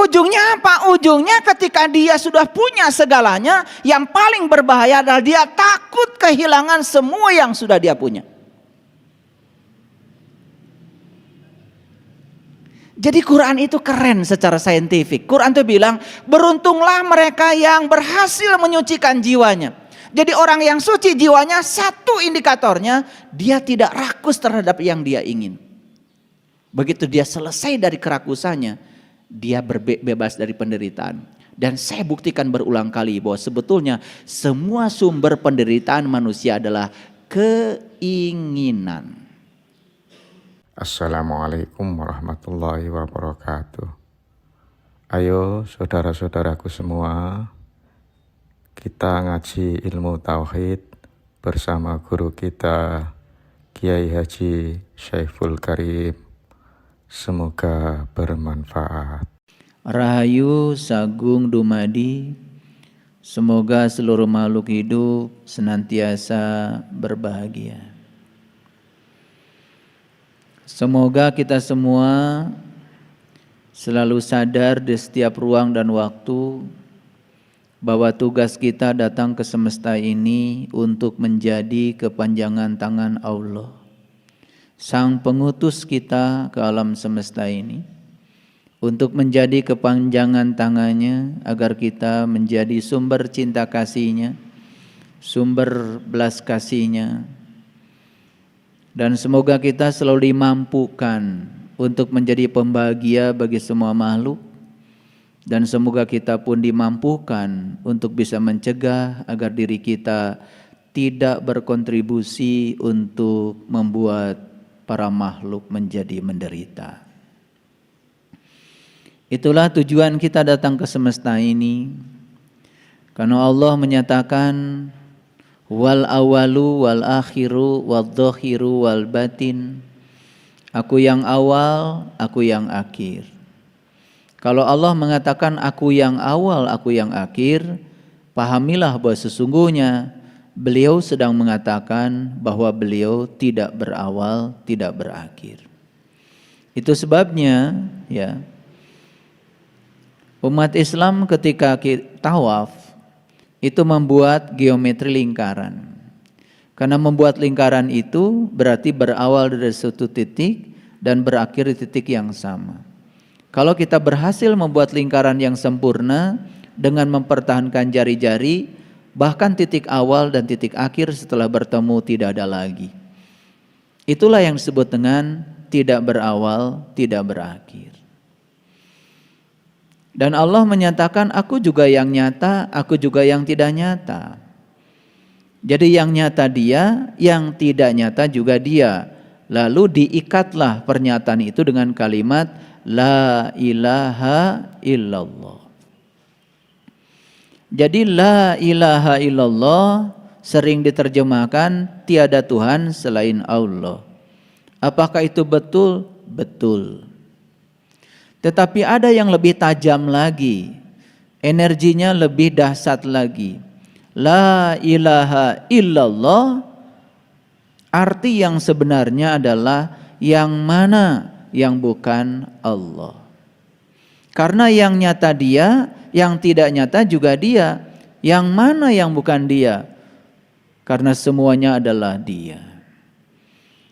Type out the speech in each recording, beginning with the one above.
ujungnya apa? Ujungnya ketika dia sudah punya segalanya, yang paling berbahaya adalah dia takut kehilangan semua yang sudah dia punya. Jadi Quran itu keren secara saintifik. Quran itu bilang, beruntunglah mereka yang berhasil menyucikan jiwanya. Jadi orang yang suci jiwanya, satu indikatornya, dia tidak rakus terhadap yang dia ingin. Begitu dia selesai dari kerakusannya, dia bebas dari penderitaan. Dan saya buktikan berulang kali bahwa sebetulnya semua sumber penderitaan manusia adalah keinginan. Assalamualaikum warahmatullahi wabarakatuh. Ayo saudara-saudaraku semua, kita ngaji ilmu tauhid bersama guru kita Kiai Haji Syaiful Karim. Semoga bermanfaat. Rahayu Sagung Dumadi, semoga seluruh makhluk hidup senantiasa berbahagia. Semoga kita semua selalu sadar di setiap ruang dan waktu bahwa tugas kita datang ke semesta ini untuk menjadi kepanjangan tangan Allah, Sang Pengutus kita ke alam semesta ini, untuk menjadi kepanjangan tangannya agar kita menjadi sumber cinta kasihnya, sumber belas kasihnya. Dan semoga kita selalu dimampukan untuk menjadi pembahagia bagi semua makhluk. Dan semoga kita pun dimampukan untuk bisa mencegah agar diri kita tidak berkontribusi untuk membuat para makhluk menjadi menderita. Itulah tujuan kita datang ke semesta ini. Karena Allah menyatakan, wal awalu wal akhiru wal dhahiru wal batin. Aku yang awal, aku yang akhir. Kalau Allah mengatakan aku yang awal, aku yang akhir, pahamilah bahwa sesungguhnya beliau sedang mengatakan bahwa beliau tidak berawal, tidak berakhir. Itu sebabnya ya, umat Islam ketika tawaf itu membuat geometri lingkaran. Karena membuat lingkaran itu berarti berawal dari suatu titik dan berakhir di titik yang sama. Kalau kita berhasil membuat lingkaran yang sempurna dengan mempertahankan jari-jari, bahkan titik awal dan titik akhir setelah bertemu tidak ada lagi. Itulah yang disebut dengan tidak berawal, tidak berakhir. Dan Allah menyatakan aku juga yang nyata, aku juga yang tidak nyata. Jadi yang nyata dia, yang tidak nyata juga dia. Lalu diikatlah pernyataan itu dengan kalimat La ilaha illallah. Jadi la ilaha illallah sering diterjemahkan tiada Tuhan selain Allah. Apakah itu betul? Betul. Tetapi ada yang lebih tajam lagi, energinya lebih dahsyat lagi. La ilaha illallah, arti yang sebenarnya adalah yang mana yang bukan Allah. Karena yang nyata dia, yang tidak nyata juga dia. Yang mana yang bukan dia? Karena semuanya adalah dia.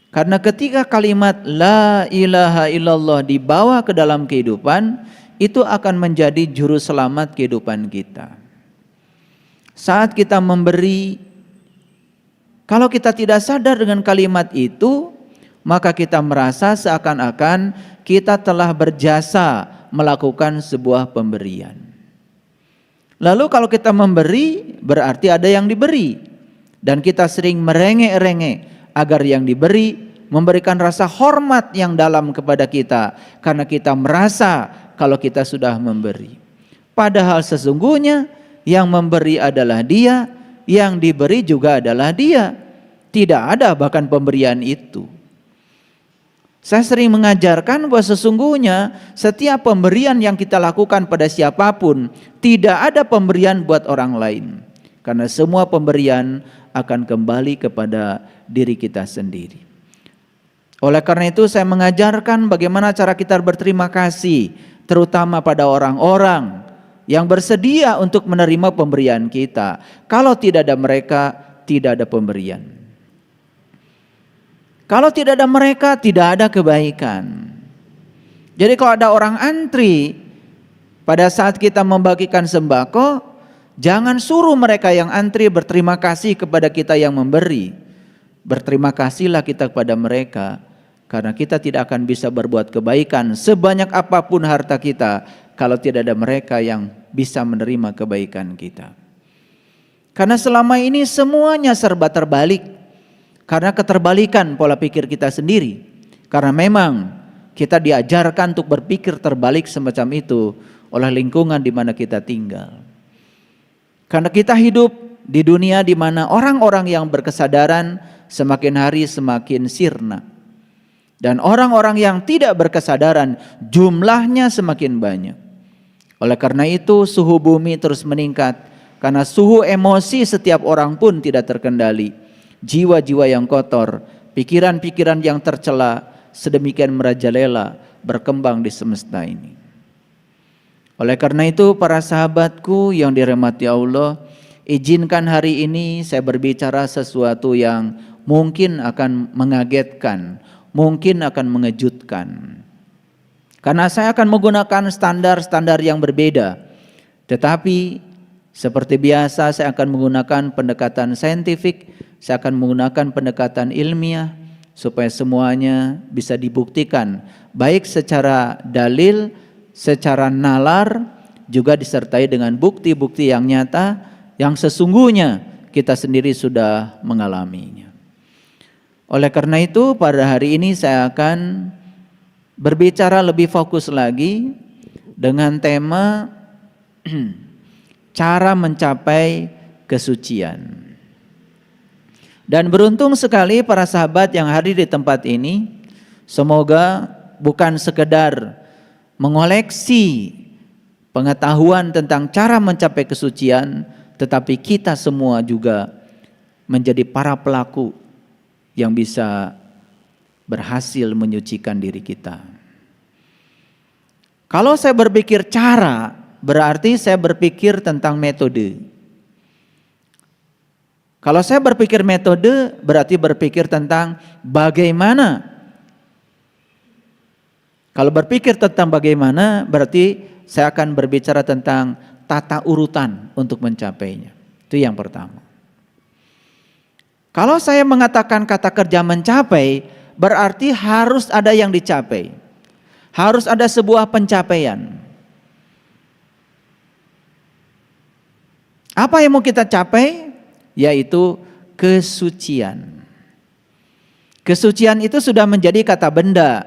Karena ketika kalimat la ilaha illallah dibawa ke dalam kehidupan, itu akan menjadi juru selamat kehidupan kita. Saat kita memberi, kalau kita tidak sadar dengan kalimat itu, maka kita merasa seakan-akan kita telah berjasa melakukan sebuah pemberian. Lalu kalau kita memberi, berarti ada yang diberi. Dan kita sering merengek-rengek agar yang diberi memberikan rasa hormat yang dalam kepada kita, karena kita merasa kalau kita sudah memberi. Padahal sesungguhnya yang memberi adalah dia, yang diberi juga adalah dia. Tidak ada bahkan pemberian itu. Saya sering mengajarkan bahwa sesungguhnya setiap pemberian yang kita lakukan pada siapapun, tidak ada pemberian buat orang lain. Karena semua pemberian akan kembali kepada diri kita sendiri. Oleh karena itu saya mengajarkan bagaimana cara kita berterima kasih terutama pada orang-orang yang bersedia untuk menerima pemberian kita. Kalau tidak ada mereka, tidak ada pemberian. Kalau tidak ada mereka, tidak ada kebaikan. Jadi kalau ada orang antri pada saat kita membagikan sembako, jangan suruh mereka yang antri berterima kasih kepada kita yang memberi. Berterima kasihlah kita kepada mereka, karena kita tidak akan bisa berbuat kebaikan sebanyak apapun harta kita kalau tidak ada mereka yang bisa menerima kebaikan kita. Karena selama ini semuanya serba terbalik. Karena keterbalikan pola pikir kita sendiri. Karena memang kita diajarkan untuk berpikir terbalik semacam itu oleh lingkungan di mana kita tinggal. Karena kita hidup di dunia di mana orang-orang yang berkesadaran semakin hari semakin sirna. Dan orang-orang yang tidak berkesadaran jumlahnya semakin banyak. Oleh karena itu suhu bumi terus meningkat. Karena suhu emosi setiap orang pun tidak terkendali. Jiwa-jiwa yang kotor, pikiran-pikiran yang tercela, sedemikian merajalela berkembang di semesta ini. Oleh karena itu para sahabatku yang dirahmati Allah, izinkan hari ini saya berbicara sesuatu yang mungkin akan mengagetkan, mungkin akan mengejutkan. Karena saya akan menggunakan standar-standar yang berbeda. Tetapi seperti biasa saya akan menggunakan pendekatan saintifik, saya akan menggunakan pendekatan ilmiah supaya semuanya bisa dibuktikan baik secara dalil, secara nalar, juga disertai dengan bukti-bukti yang nyata yang sesungguhnya kita sendiri sudah mengalaminya. Oleh karena itu pada hari ini saya akan berbicara lebih fokus lagi dengan tema cara mencapai kesucian. Dan beruntung sekali para sahabat yang hadir di tempat ini, semoga bukan sekedar mengoleksi pengetahuan tentang cara mencapai kesucian, tetapi kita semua juga menjadi para pelaku yang bisa berhasil menyucikan diri kita. Kalau saya berpikir cara, berarti saya berpikir tentang metode. Kalau saya berpikir metode, berarti berpikir tentang bagaimana. Kalau berpikir tentang bagaimana, berarti saya akan berbicara tentang tata urutan untuk mencapainya. Itu yang pertama. Kalau saya mengatakan kata kerja mencapai, berarti harus ada yang dicapai. Harus ada sebuah pencapaian. Apa yang mau kita capai? Yaitu kesucian. Kesucian itu sudah menjadi kata benda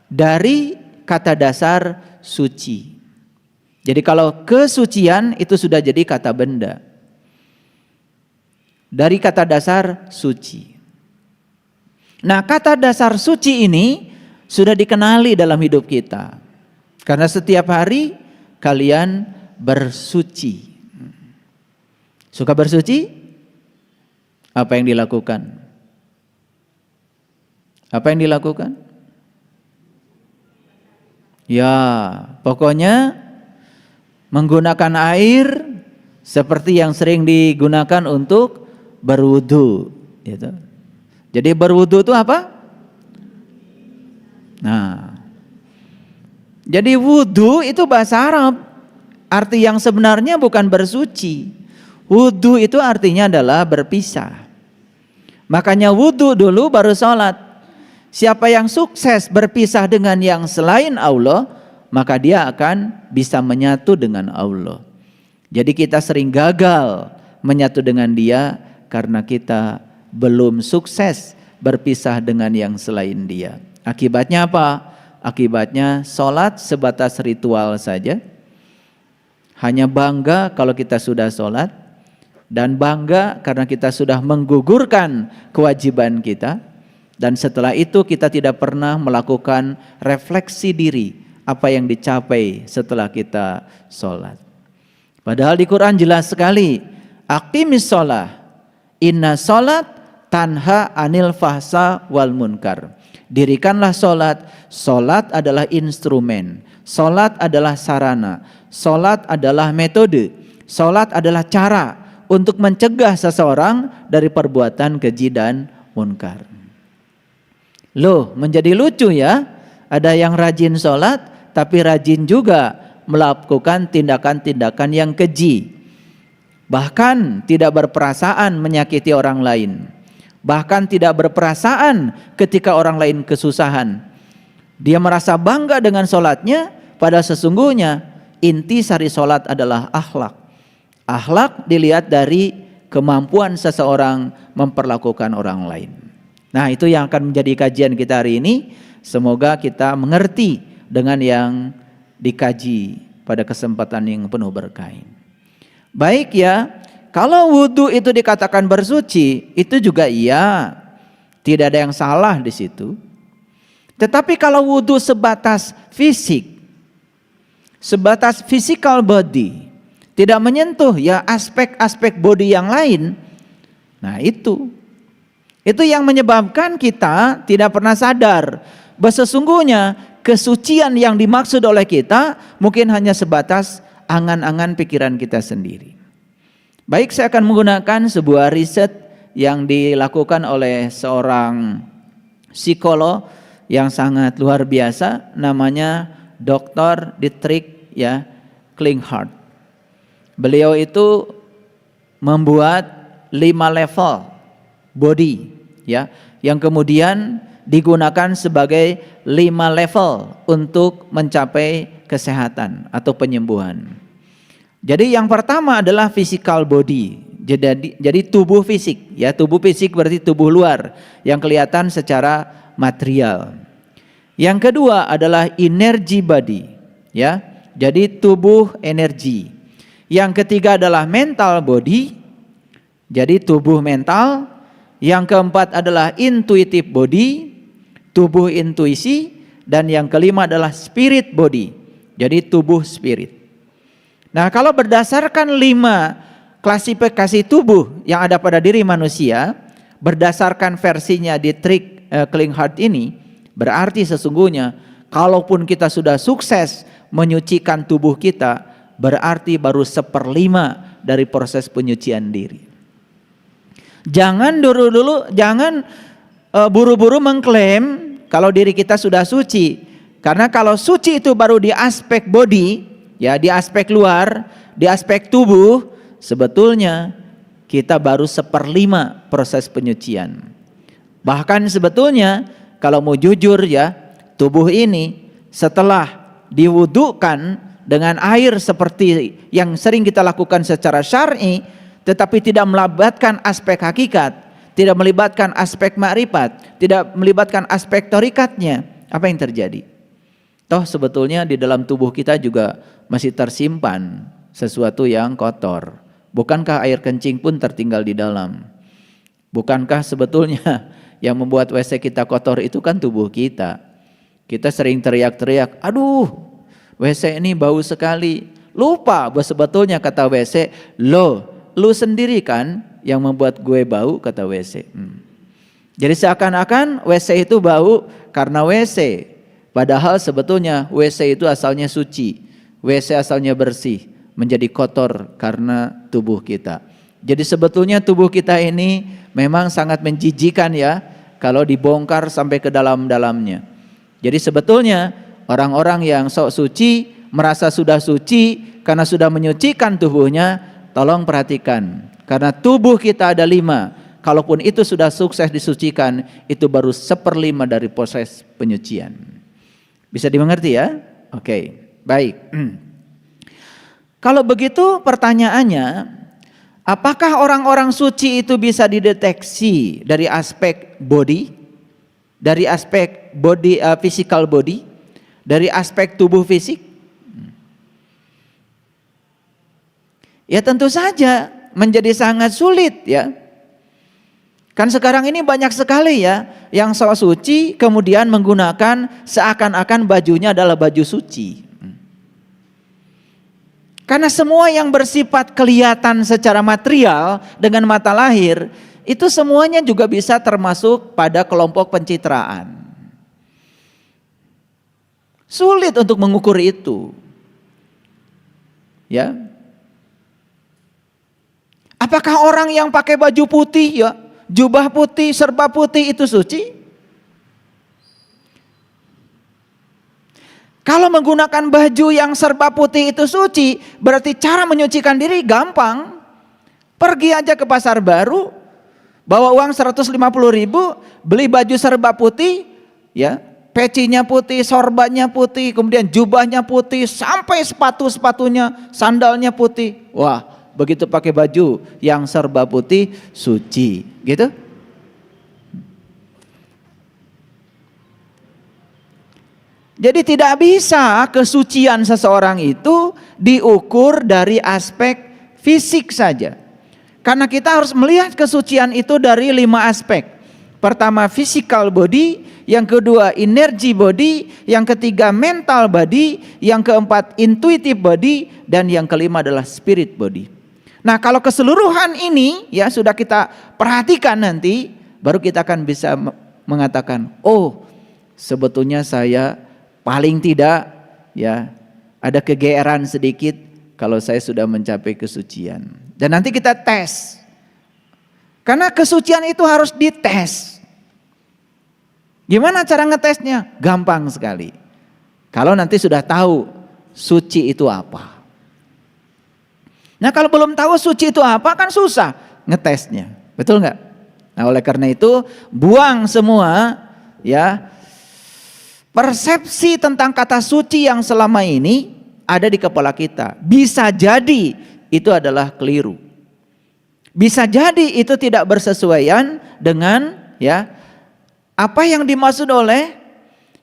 dari kata dasar suci. Jadi kalau kesucian itu sudah jadi kata benda dari kata dasar suci. Nah, kata dasar suci ini sudah dikenali dalam hidup kita. Karena setiap hari kalian bersuci. Suka bersuci? Apa yang dilakukan? Apa yang dilakukan? Ya, pokoknya menggunakan air seperti yang sering digunakan untuk berwudu, gitu. Jadi berwudu itu apa? Nah, jadi wudu itu bahasa Arab. Arti yang sebenarnya bukan bersuci. Wudu itu artinya adalah berpisah. Makanya wudu dulu baru sholat. Siapa yang sukses berpisah dengan yang selain Allah, maka dia akan bisa menyatu dengan Allah. Jadi kita sering gagal menyatu dengan dia karena kita belum sukses berpisah dengan yang selain dia. Akibatnya apa? Akibatnya sholat sebatas ritual saja. Hanya bangga kalau kita sudah sholat. Dan bangga karena kita sudah menggugurkan kewajiban kita. Dan setelah itu kita tidak pernah melakukan refleksi diri apa yang dicapai setelah kita sholat. Padahal di Quran jelas sekali, aqimis sholah, inna sholat tanha anil fahsa wal munkar. Dirikanlah sholat, sholat adalah instrumen. Salat adalah sarana, salat adalah metode, salat adalah cara untuk mencegah seseorang dari perbuatan keji dan munkar. Loh, menjadi lucu ya, ada yang rajin salat tapi rajin juga melakukan tindakan-tindakan yang keji. Bahkan tidak berperasaan menyakiti orang lain. Bahkan tidak berperasaan ketika orang lain kesusahan. Dia merasa bangga dengan sholatnya, padahal sesungguhnya inti sari sholat adalah akhlak. Akhlak dilihat dari kemampuan seseorang memperlakukan orang lain. Nah, itu yang akan menjadi kajian kita hari ini. Semoga kita mengerti dengan yang dikaji pada kesempatan yang penuh berkah. Baik ya, kalau wudhu itu dikatakan bersuci, itu juga iya, tidak ada yang salah di situ. Tetapi kalau wudhu sebatas fisik, sebatas physical body, tidak menyentuh ya aspek-aspek body yang lain, nah itu yang menyebabkan kita tidak pernah sadar bahwa sesungguhnya kesucian yang dimaksud oleh kita mungkin hanya sebatas angan-angan pikiran kita sendiri. Baik, saya akan menggunakan sebuah riset yang dilakukan oleh seorang psikolog yang sangat luar biasa, namanya Dr. Dietrich ya Klinghardt. Beliau itu membuat 5 level body ya, yang kemudian digunakan sebagai 5 level untuk mencapai kesehatan atau penyembuhan. Jadi yang pertama adalah physical body. Jadi tubuh fisik ya, tubuh fisik berarti tubuh luar yang kelihatan secara material. Yang kedua adalah energy body ya. Jadi tubuh energi. Yang ketiga adalah mental body. Jadi tubuh mental. Yang keempat adalah intuitive body, tubuh intuisi, dan yang kelima adalah spirit body. Jadi tubuh spirit. Nah, kalau berdasarkan 5 klasifikasi tubuh yang ada pada diri manusia, berdasarkan versinya Dietrich Klinghardt ini, berarti sesungguhnya kalaupun kita sudah sukses menyucikan tubuh kita, berarti baru 1/5 dari proses penyucian diri. Jangan jangan buru-buru mengklaim kalau diri kita sudah suci. Karena kalau suci itu baru di aspek body, ya di aspek luar, di aspek tubuh, sebetulnya kita baru 1/5 proses penyucian. Bahkan sebetulnya kalau mau jujur ya, tubuh ini setelah diwudukan dengan air seperti yang sering kita lakukan secara syar'i, tetapi tidak melibatkan aspek hakikat, tidak melibatkan aspek makrifat, tidak melibatkan aspek torikatnya, apa yang terjadi? Toh sebetulnya di dalam tubuh kita juga masih tersimpan sesuatu yang kotor. Bukankah air kencing pun tertinggal di dalam? Bukankah sebetulnya yang membuat WC kita kotor itu kan tubuh kita? Kita sering teriak-teriak, aduh WC ini bau sekali. Lupa bahwa sebetulnya kata WC, lu sendiri kan yang membuat gue bau, kata WC. Jadi seakan-akan WC itu bau karena WC. Padahal sebetulnya WC itu asalnya suci. WC asalnya bersih, menjadi kotor karena tubuh kita. Jadi sebetulnya tubuh kita ini memang sangat menjijikan ya, kalau dibongkar sampai ke dalam-dalamnya. Jadi sebetulnya orang-orang yang sok suci, merasa sudah suci karena sudah menyucikan tubuhnya, tolong perhatikan, karena tubuh kita ada 5. Kalaupun itu sudah sukses disucikan, itu baru 1/5 dari proses penyucian. Bisa dimengerti ya? Oke, baik. Kalau begitu pertanyaannya, apakah orang-orang suci itu bisa dideteksi dari aspek body, dari aspek body, physical body, dari aspek tubuh fisik? Ya tentu saja menjadi sangat sulit ya. Kan sekarang ini banyak sekali ya yang sok suci kemudian menggunakan seakan-akan bajunya adalah baju suci. Karena semua yang bersifat kelihatan secara material dengan mata lahir itu semuanya juga bisa termasuk pada kelompok pencitraan. Sulit untuk mengukur itu. Ya. Apakah orang yang pakai baju putih ya, jubah putih, serba putih itu suci? Kalau menggunakan baju yang serba putih itu suci, berarti cara menyucikan diri gampang. Pergi aja ke pasar baru, bawa uang 150.000, beli baju serba putih, ya, pecinya putih, sorbannya putih, kemudian jubahnya putih, sampai sepatu-sepatunya, sandalnya putih. Wah, begitu pakai baju yang serba putih, suci, gitu. Jadi tidak bisa kesucian seseorang itu diukur dari aspek fisik saja. Karena kita harus melihat kesucian itu dari 5 aspek. Pertama physical body, yang kedua energy body, yang ketiga mental body, yang keempat intuitive body, dan yang kelima adalah spirit body. Nah, kalau keseluruhan ini ya sudah kita perhatikan nanti, baru kita akan bisa mengatakan, oh sebetulnya saya paling tidak ya ada kegeeran sedikit kalau saya sudah mencapai kesucian. Dan nanti kita tes. Karena kesucian itu harus dites. Gimana cara ngetesnya? Gampang sekali. Kalau nanti sudah tahu suci itu apa. Nah, kalau belum tahu suci itu apa kan susah ngetesnya. Betul nggak? Nah, oleh karena itu buang semua ya persepsi tentang kata suci yang selama ini ada di kepala kita. Bisa jadi itu adalah keliru. Bisa jadi itu tidak bersesuaian dengan ya apa yang dimaksud oleh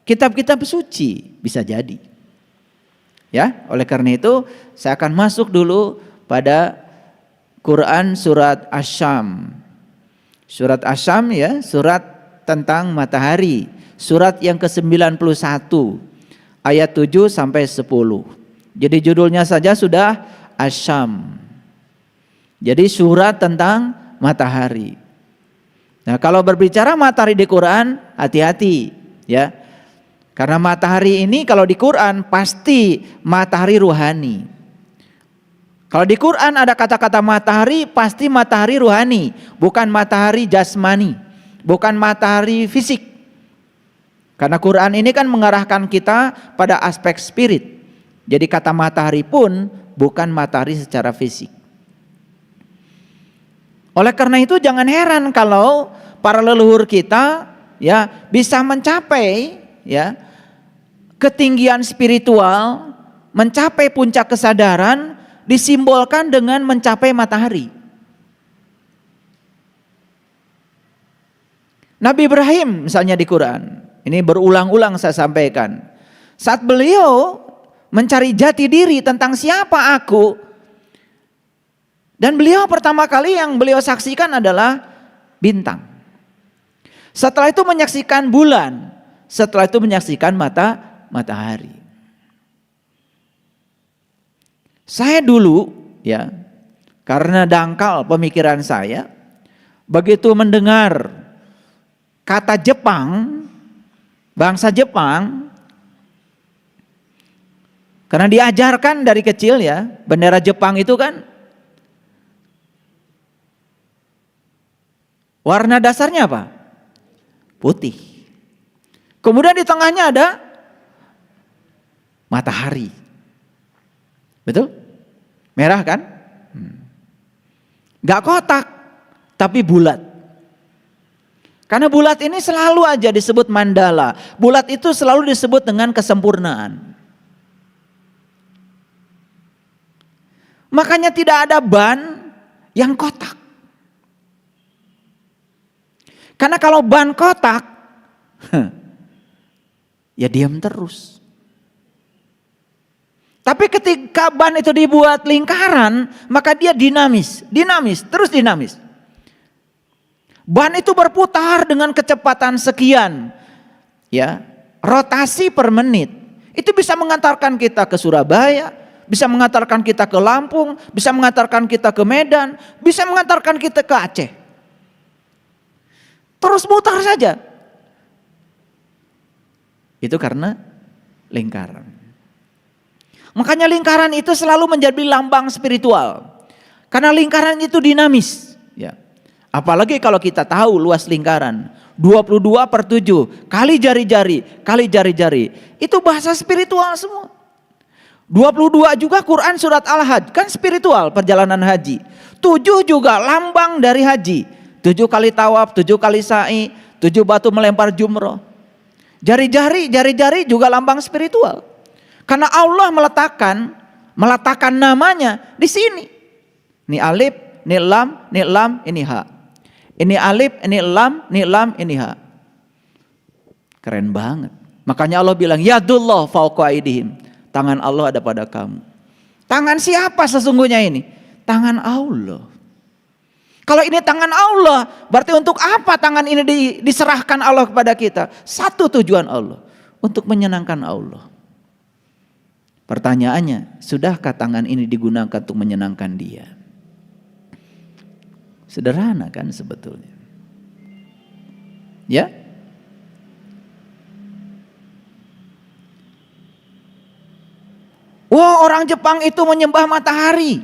kitab-kitab suci. Bisa jadi. Ya, oleh karena itu saya akan masuk dulu pada Quran surat Asy-Syam. Surat Asy-Syam ya, surat tentang matahari. Surat yang ke-91 ayat 7 sampai 10. Jadi judulnya saja sudah Asy-Syam. Jadi surat tentang matahari. Nah, kalau berbicara matahari di Quran, hati-hati ya. Karena matahari ini kalau di Quran pasti matahari ruhani. Kalau di Quran ada kata-kata matahari, pasti matahari ruhani, bukan matahari jasmani, bukan matahari fisik. Karena Quran ini kan mengarahkan kita pada aspek spirit. Jadi kata matahari pun bukan matahari secara fisik. Oleh karena itu jangan heran kalau para leluhur kita ya bisa mencapai ya ketinggian spiritual, mencapai puncak kesadaran disimbolkan dengan mencapai matahari. Nabi Ibrahim misalnya di Quran. Ini berulang-ulang saya sampaikan. Saat beliau mencari jati diri tentang siapa aku. Dan beliau pertama kali yang beliau saksikan adalah bintang. Setelah itu menyaksikan bulan. Setelah itu menyaksikan matahari. Saya dulu ya, karena dangkal pemikiran saya, begitu mendengar kata Jepang, bangsa Jepang, karena diajarkan dari kecil ya, bendera Jepang itu kan warna dasarnya apa? Putih. Kemudian di tengahnya ada matahari. Betul? Merah kan? Gak kotak, tapi bulat. Karena bulat ini selalu aja disebut mandala. Bulat itu selalu disebut dengan kesempurnaan. Makanya tidak ada ban yang kotak. Karena kalau ban kotak, ya diam terus. Tapi ketika ban itu dibuat lingkaran, maka dia dinamis, terus dinamis. Ban itu berputar dengan kecepatan sekian, ya, rotasi per menit. Itu bisa mengantarkan kita ke Surabaya, bisa mengantarkan kita ke Lampung, bisa mengantarkan kita ke Medan, bisa mengantarkan kita ke Aceh. Terus mutar saja. Itu karena lingkaran. Makanya lingkaran itu selalu menjadi lambang spiritual. Karena lingkaran itu dinamis. Ya. Apalagi kalau kita tahu luas lingkaran. 22/7 kali jari-jari. Itu bahasa spiritual semua. 22 juga Quran surat Al-Hajj. Kan spiritual perjalanan haji. 7 juga lambang dari haji. 7 kali tawaf, 7 kali sa'i, 7 batu melempar jumroh. Jari-jari juga lambang spiritual. Karena Allah meletakkan namanya di sini. Ini alif, ini lam, ini ha. Ini alif, ini lam, ini ha. Keren banget. Makanya Allah bilang, yadullah fauqa aydihim. Tangan Allah ada pada kamu. Tangan siapa sesungguhnya ini? Tangan Allah. Kalau ini tangan Allah, berarti untuk apa tangan ini diserahkan Allah kepada kita? Satu tujuan Allah, untuk menyenangkan Allah. Pertanyaannya, sudahkah tangan ini digunakan untuk menyenangkan Dia? Sederhana kan sebetulnya. Ya? Wah, orang Jepang itu menyembah matahari.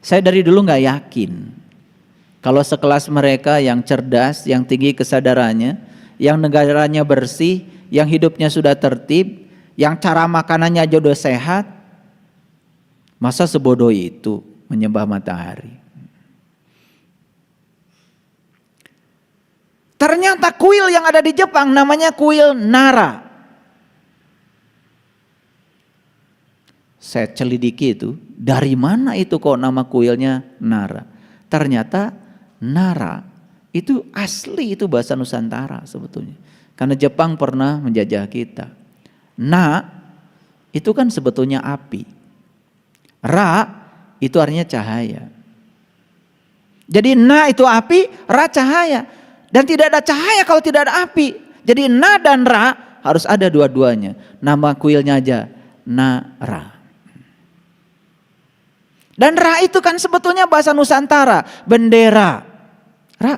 Saya dari dulu gak yakin kalau sekelas mereka yang cerdas, yang tinggi kesadarannya, yang negaranya bersih, yang hidupnya sudah tertib, yang cara makanannya aja udah sehat, masa sebodoh itu menyembah matahari. Ternyata kuil yang ada di Jepang namanya kuil Nara. Saya celidiki itu, dari mana itu kok nama kuilnya Nara? Ternyata Nara itu asli, itu bahasa Nusantara sebetulnya. Karena Jepang pernah menjajah kita. Na itu kan sebetulnya api. Ra itu artinya cahaya. Jadi na itu api, ra cahaya. Dan tidak ada cahaya kalau tidak ada api. Jadi na dan ra harus ada dua-duanya. Nama kuilnya aja Nara. Dan ra itu kan sebetulnya bahasa Nusantara. Bendera, ra.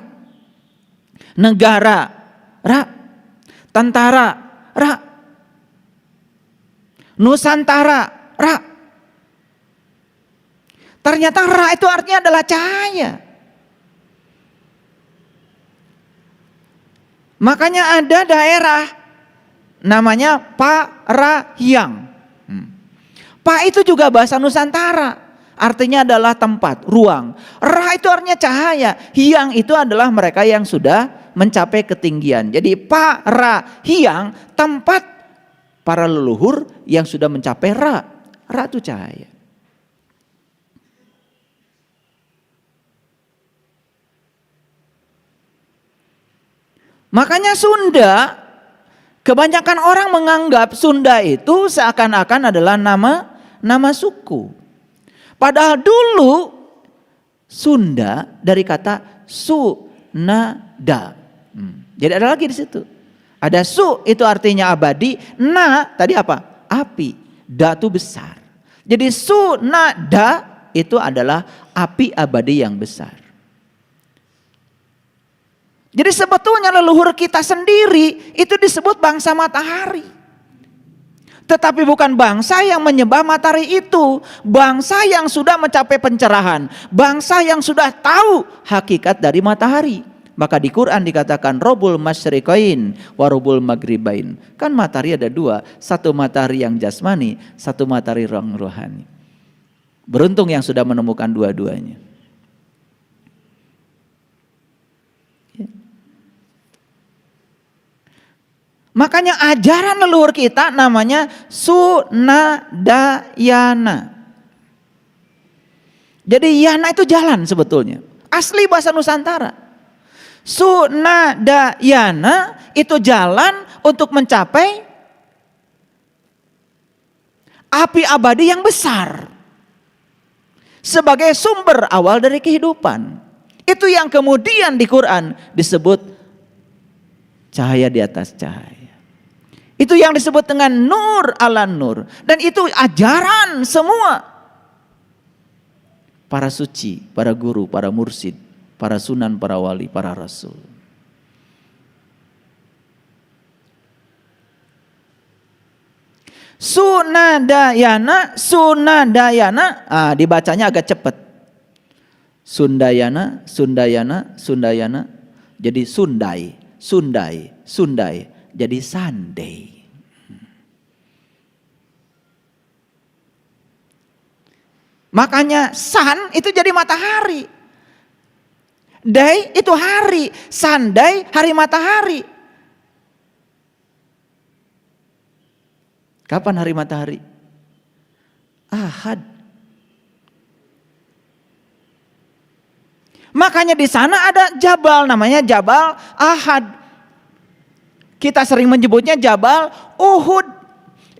Negara, ra. Tentara, ra. Nusantara, ra. Ternyata ra itu artinya adalah cahaya. Makanya ada daerah namanya Parahyang. Pa itu juga bahasa Nusantara. Artinya adalah tempat, ruang. Ra itu artinya cahaya. Hyang itu adalah mereka yang sudah mencapai ketinggian. Jadi Parahyang, tempat para leluhur yang sudah mencapai ra. Ra itu cahaya. Makanya Sunda, kebanyakan orang menganggap Sunda itu seakan-akan adalah nama suku. Padahal dulu Sunda dari kata Sunada. Jadi ada lagi di situ. Ada su itu artinya abadi, na tadi apa? Api, da itu besar. Jadi Sunada itu adalah api abadi yang besar. Jadi sebetulnya leluhur kita sendiri itu disebut bangsa matahari. Tetapi bukan bangsa yang menyembah matahari itu. Bangsa yang sudah mencapai pencerahan. Bangsa yang sudah tahu hakikat dari matahari. Maka di Quran dikatakan Robul Masyriqain Warubul Maghribain. Kan matahari ada dua. Satu matahari yang jasmani, satu matahari yang rohani. Beruntung yang sudah menemukan dua-duanya. Makanya ajaran leluhur kita namanya Sunadayana. Jadi yana itu jalan sebetulnya. Asli bahasa Nusantara. Sunadayana itu jalan untuk mencapai api abadi yang besar. Sebagai sumber awal dari kehidupan. Itu yang kemudian di Quran disebut cahaya di atas cahaya. Itu yang disebut dengan nur ala nur. Dan itu ajaran semua para suci, para guru, para mursyid, para sunan, para wali, para rasul. Sunadayana, Sunadayana. Dibacanya agak cepat. Sundayana, Sundayana, Sundayana. Jadi Sundai, Sundai, Sundai. Jadi Sunday. Makanya sun itu jadi matahari. Day itu hari. Sunday hari matahari. Kapan hari matahari? Ahad. Makanya di sana ada jabal, namanya Jabal Ahad. Kita sering menyebutnya Jabal Uhud.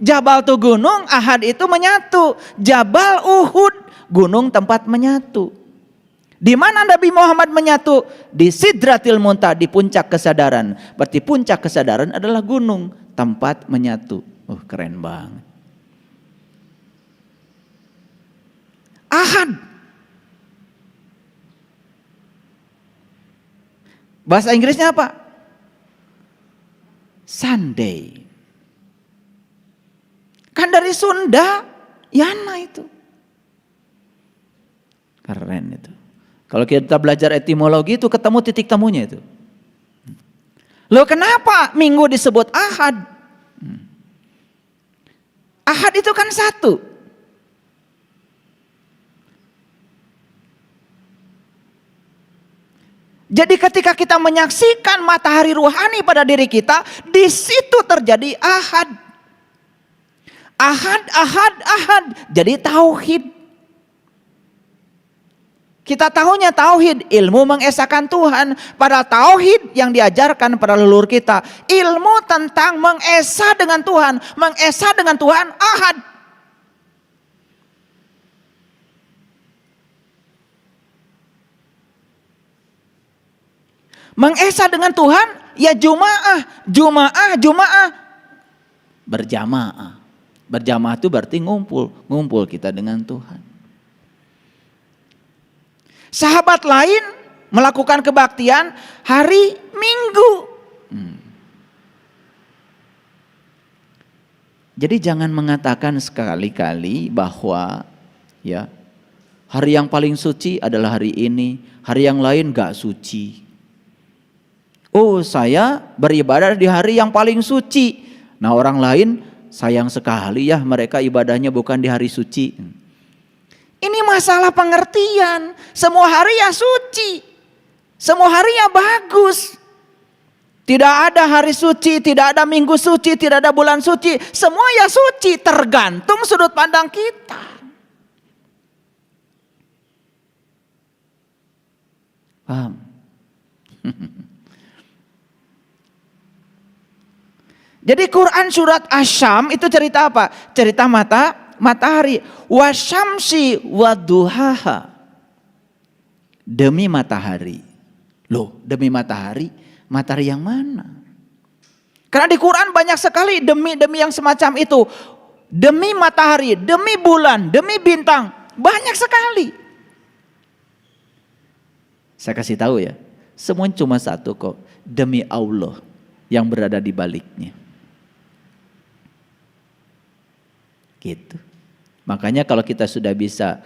Jabal itu gunung, Ahad itu menyatu. Jabal Uhud, gunung tempat menyatu. Di mana Nabi Muhammad menyatu? Di Sidratil Muntaha, di puncak kesadaran. Berarti puncak kesadaran adalah gunung, tempat menyatu. Keren banget. Ahad. Bahasa Inggrisnya apa? Sunday. Kan dari Sunda, Yana itu. Keren itu. Kalau kita belajar etimologi itu ketemu titik temunya itu. Loh kenapa Minggu disebut Ahad? Ahad itu kan satu. Jadi ketika kita menyaksikan matahari ruhani pada diri kita, di situ terjadi ahad. Ahad, ahad, ahad. Jadi tauhid. Kita tahunya tauhid, ilmu mengesahkan Tuhan. Padahal tauhid yang diajarkan pada leluhur kita, ilmu tentang mengesah dengan Tuhan. Mengesah dengan Tuhan, ahad. Mengesah dengan Tuhan, ya jumaah, jumaah, jumaah. Berjamaah. Berjamaah itu berarti ngumpul. Ngumpul kita dengan Tuhan. Sahabat lain melakukan kebaktian hari Minggu. Jadi jangan mengatakan sekali-kali bahwa ya hari yang paling suci adalah hari ini, hari yang lain gak suci. Oh saya beribadah di hari yang paling suci. Nah orang lain sayang sekali ya mereka ibadahnya bukan di hari suci. Ini masalah pengertian. Semua hari ya suci. Semua hari ya bagus. Tidak ada hari suci, tidak ada minggu suci, tidak ada bulan suci. Semua ya suci, tergantung sudut pandang kita. Paham? Jadi Quran surat Asy-Syams itu cerita apa? Cerita matahari. Wasyamsi waduhaha. Demi matahari. Loh, demi matahari? Matahari yang mana? Karena di Quran banyak sekali demi yang semacam itu. Demi matahari, demi bulan, demi bintang. Banyak sekali. Saya kasih tahu ya. Semuanya cuma satu kok. Demi Allah yang berada di baliknya. Gitu. Makanya kalau kita sudah bisa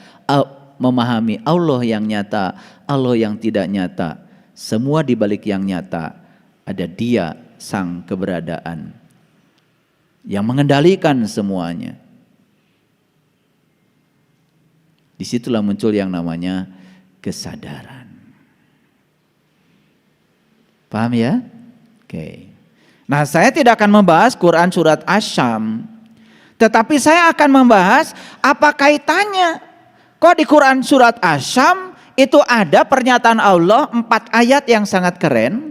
memahami Allah yang nyata, Allah yang tidak nyata, semua di balik yang nyata ada Dia sang keberadaan yang mengendalikan semuanya. Disitulah muncul yang namanya kesadaran. Paham ya? Oke. Nah, saya tidak akan membahas Quran surat Asy-Syams. Tetapi saya akan membahas apa kaitannya. Kok di Quran surat Asy-Syams itu ada pernyataan Allah 4 ayat yang sangat keren.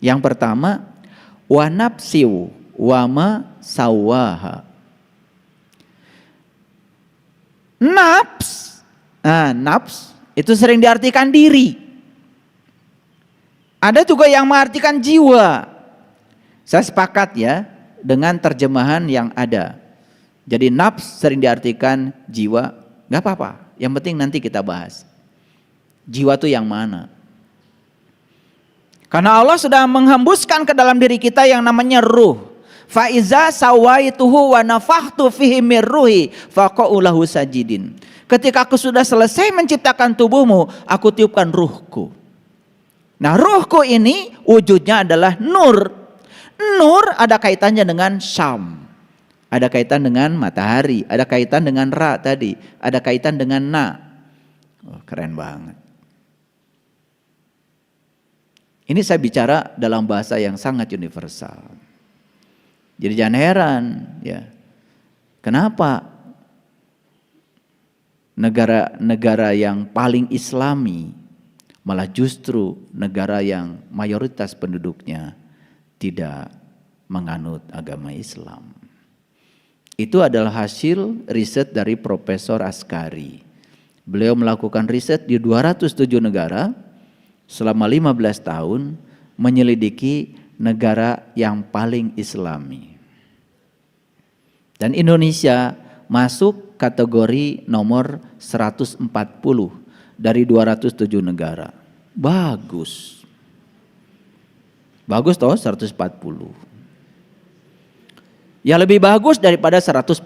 Yang pertama, wa nafsiu wa ma sawaha. Nafs. Nafs itu sering diartikan diri. Ada juga yang mengartikan jiwa. Saya sepakat ya dengan terjemahan yang ada. Jadi nafs sering diartikan jiwa, gak apa-apa. Yang penting nanti kita bahas. Jiwa itu yang mana? Karena Allah sudah menghembuskan ke dalam diri kita yang namanya ruh. Fa iza sawaituhu wa nafakhtu fihi mir ruhi faqa'u lahu sajidin. Ketika aku sudah selesai menciptakan tubuhmu, aku tiupkan ruhku. Nah, ruhku ini wujudnya adalah nur. Nur ada kaitannya dengan syam. Ada kaitan dengan matahari, ada kaitan dengan ra tadi, ada kaitan dengan na. Oh, keren banget. Ini saya bicara dalam bahasa yang sangat universal. Jadi jangan heran ya. Kenapa negara-negara yang paling islami malah justru negara yang mayoritas penduduknya tidak menganut agama Islam. Itu adalah hasil riset dari Profesor Askari. Beliau melakukan riset di 207 negara selama 15 tahun menyelidiki negara yang paling islami. Dan Indonesia masuk kategori nomor 140 dari 207 negara. Bagus. Bagus toh 140. Ya lebih bagus daripada 141.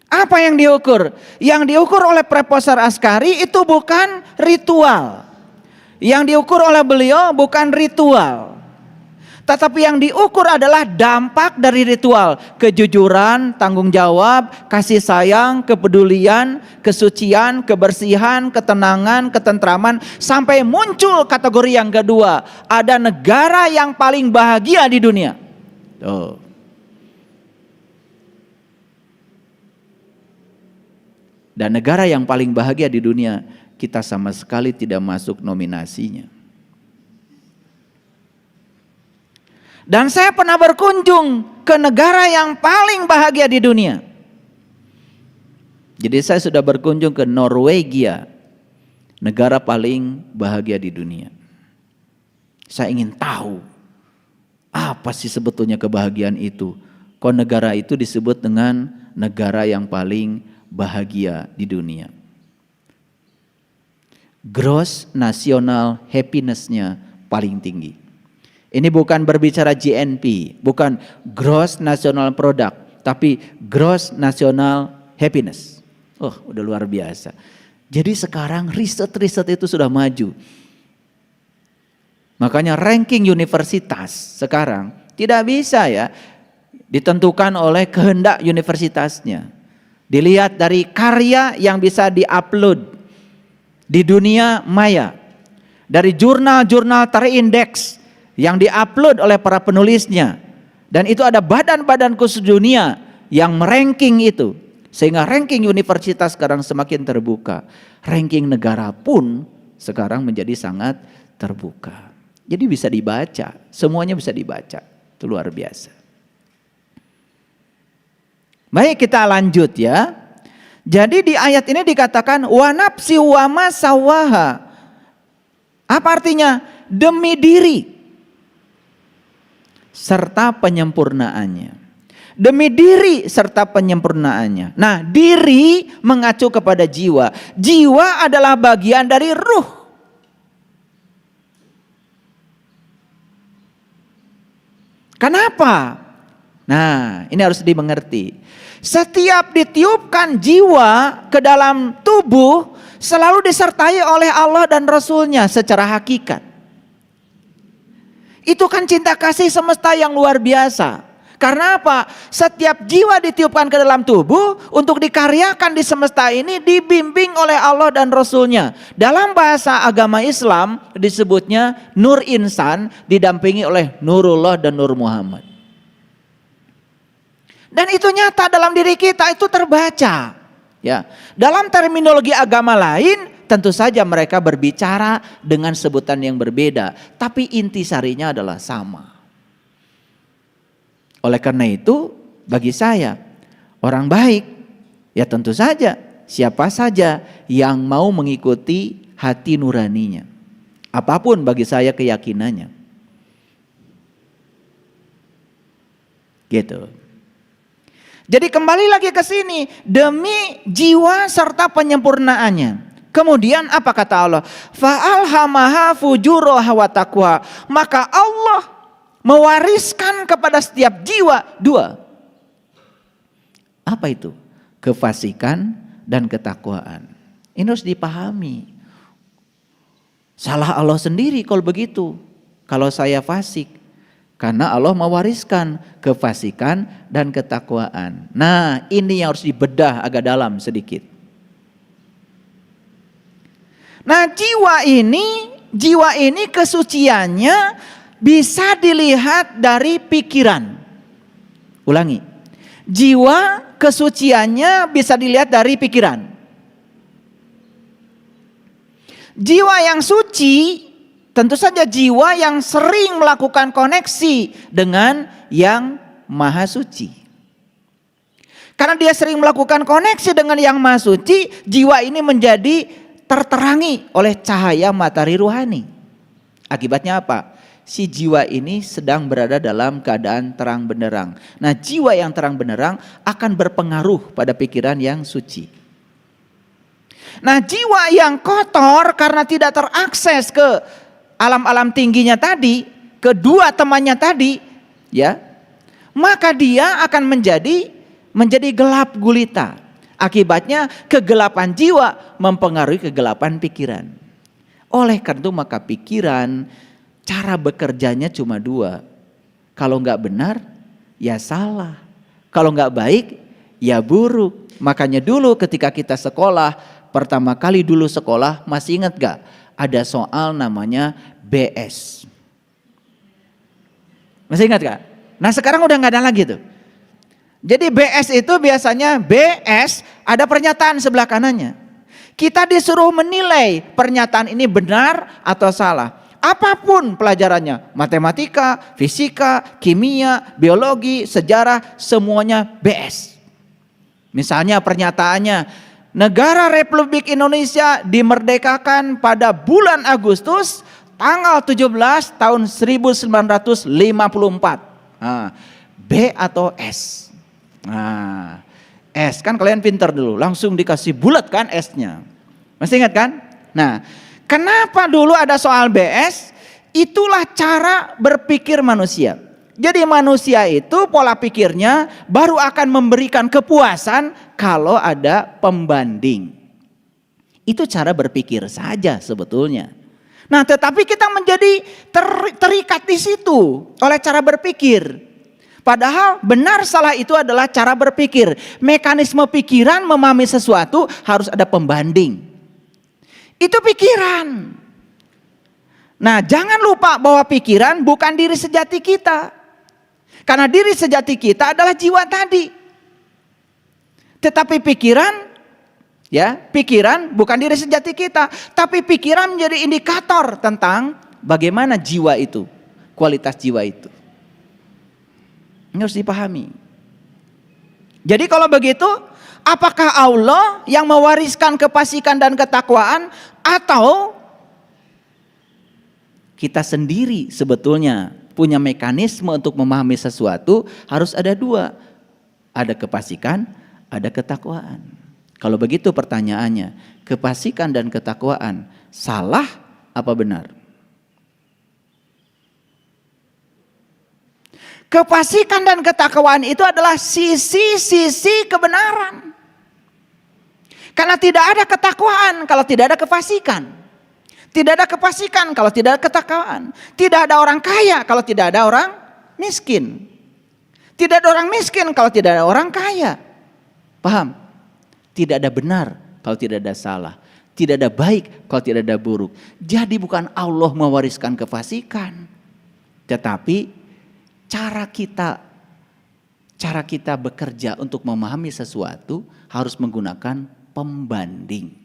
Apa yang diukur? Yang diukur oleh Profesor Askari itu bukan ritual. Yang diukur oleh beliau bukan ritual. Tetapi yang diukur adalah dampak dari ritual. Kejujuran, tanggung jawab, kasih sayang, kepedulian, kesucian, kebersihan, ketenangan, ketentraman. Sampai muncul kategori yang kedua. Ada negara yang paling bahagia di dunia. Tuh. Dan negara yang paling bahagia di dunia, kita sama sekali tidak masuk nominasinya. Dan saya pernah berkunjung ke negara yang paling bahagia di dunia. Jadi saya sudah berkunjung ke Norwegia, negara paling bahagia di dunia. Saya ingin tahu, apa sih sebetulnya kebahagiaan itu? Kok negara itu disebut dengan negara yang paling bahagia di dunia? Gross national happiness-nya paling tinggi. Ini bukan berbicara GNP, bukan gross national product, tapi gross national happiness. Oh, udah luar biasa. Jadi sekarang riset-riset itu sudah maju. Makanya ranking universitas sekarang tidak bisa ya ditentukan oleh kehendak universitasnya. Dilihat dari karya yang bisa diupload di dunia maya, dari jurnal-jurnal terindeks yang diupload oleh para penulisnya, dan itu ada badan-badan khusus dunia yang meranking itu, sehingga ranking universitas sekarang semakin terbuka. Ranking negara pun sekarang menjadi sangat terbuka. Jadi bisa dibaca, semuanya bisa dibaca. Itu luar biasa. Baik, kita lanjut ya. Jadi di ayat ini dikatakan wa nafsi wa ma sawaha. Apa artinya? Demi diri serta penyempurnaannya. Demi diri serta penyempurnaannya. Nah, diri mengacu kepada jiwa. Jiwa adalah bagian dari ruh. Kenapa? Nah, ini harus dimengerti. Setiap ditiupkan jiwa ke dalam tubuh selalu disertai oleh Allah dan Rasulnya secara hakikat. Itu kan cinta kasih semesta yang luar biasa. Karena apa? Setiap jiwa ditiupkan ke dalam tubuh untuk dikaryakan di semesta ini dibimbing oleh Allah dan Rasulnya. Dalam bahasa agama Islam disebutnya Nur Insan didampingi oleh Nurullah dan Nur Muhammad. Dan itu nyata dalam diri kita, itu terbaca. Ya, dalam terminologi agama lain tentu saja mereka berbicara dengan sebutan yang berbeda, tapi intisarinya adalah sama. Oleh karena itu, bagi saya orang baik ya tentu saja siapa saja yang mau mengikuti hati nuraninya. Apapun bagi saya keyakinannya. Gitu. Jadi kembali lagi ke sini, demi jiwa serta penyempurnaannya. Kemudian apa kata Allah? Fa'alhamaha fujuraha wa taqwa. Maka Allah mewariskan kepada setiap jiwa dua. Apa itu? Kefasikan dan ketakwaan. Ini harus dipahami. Salah Allah sendiri kalau begitu. Kalau saya fasik. Karena Allah mewariskan kefasikan dan ketakwaan. Nah, ini yang harus dibedah agak dalam sedikit. Nah, jiwa ini kesuciannya bisa dilihat dari pikiran. Ulangi. Jiwa kesuciannya bisa dilihat dari pikiran. Jiwa yang suci tentu saja jiwa yang sering melakukan koneksi dengan yang maha suci. Karena dia sering melakukan koneksi dengan yang maha suci, jiwa ini menjadi terterangi oleh cahaya matahari ruhani. Akibatnya apa? Si jiwa ini sedang berada dalam keadaan terang benderang. Nah, jiwa yang terang benderang akan berpengaruh pada pikiran yang suci. Nah, jiwa yang kotor karena tidak terakses ke alam-alam tingginya tadi, kedua temannya tadi, ya, maka dia akan menjadi gelap gulita. Akibatnya kegelapan jiwa mempengaruhi kegelapan pikiran. Oleh karena itu maka pikiran cara bekerjanya cuma dua. Kalau nggak benar, ya salah. Kalau nggak baik, ya buruk. Makanya dulu ketika kita sekolah, pertama kali dulu sekolah, masih ingat gak? Ada soal namanya BS. Masih ingat gak? Nah sekarang udah gak ada lagi tuh. Jadi BS itu biasanya BS ada pernyataan sebelah kanannya. Kita disuruh menilai pernyataan ini benar atau salah. Apapun pelajarannya, matematika, fisika, kimia, biologi, sejarah, semuanya BS. Misalnya pernyataannya, Negara Republik Indonesia dimerdekakan pada bulan Agustus tanggal 17 tahun 1954. Nah, B atau S? Nah, S kan kalian pintar dulu, langsung dikasih bulat kan S-nya. Masih ingat kan? Nah, kenapa dulu ada soal BS? Itulah cara berpikir manusia. Jadi manusia itu pola pikirnya baru akan memberikan kepuasan kalau ada pembanding. Itu cara berpikir saja sebetulnya. Nah, tetapi kita menjadi terikat di situ oleh cara berpikir. Padahal benar salah itu adalah cara berpikir. Mekanisme pikiran memahami sesuatu harus ada pembanding. Itu pikiran. Nah, jangan lupa bahwa pikiran bukan diri sejati kita. Karena diri sejati kita adalah jiwa tadi. Tetapi pikiran bukan diri sejati kita. Tapi pikiran menjadi indikator tentang bagaimana jiwa itu, kualitas jiwa itu. Ini harus dipahami. Jadi kalau begitu, apakah Allah yang mewariskan kefasikan dan ketakwaan atau kita sendiri sebetulnya punya mekanisme untuk memahami sesuatu? Harus ada dua. Ada kefasikan, ada ketakwaan. Kalau begitu pertanyaannya, kefasikan dan ketakwaan salah apa benar? Kefasikan dan ketakwaan itu adalah sisi-sisi kebenaran. Karena tidak ada ketakwaan kalau tidak ada kefasikan. Tidak ada kefasikan kalau tidak ada ketakwaan. Tidak ada orang kaya kalau tidak ada orang miskin. Tidak ada orang miskin kalau tidak ada orang kaya. Paham? Tidak ada benar kalau tidak ada salah. Tidak ada baik kalau tidak ada buruk. Jadi bukan Allah mewariskan kefasikan. Tetapi cara kita bekerja untuk memahami sesuatu harus menggunakan pembanding.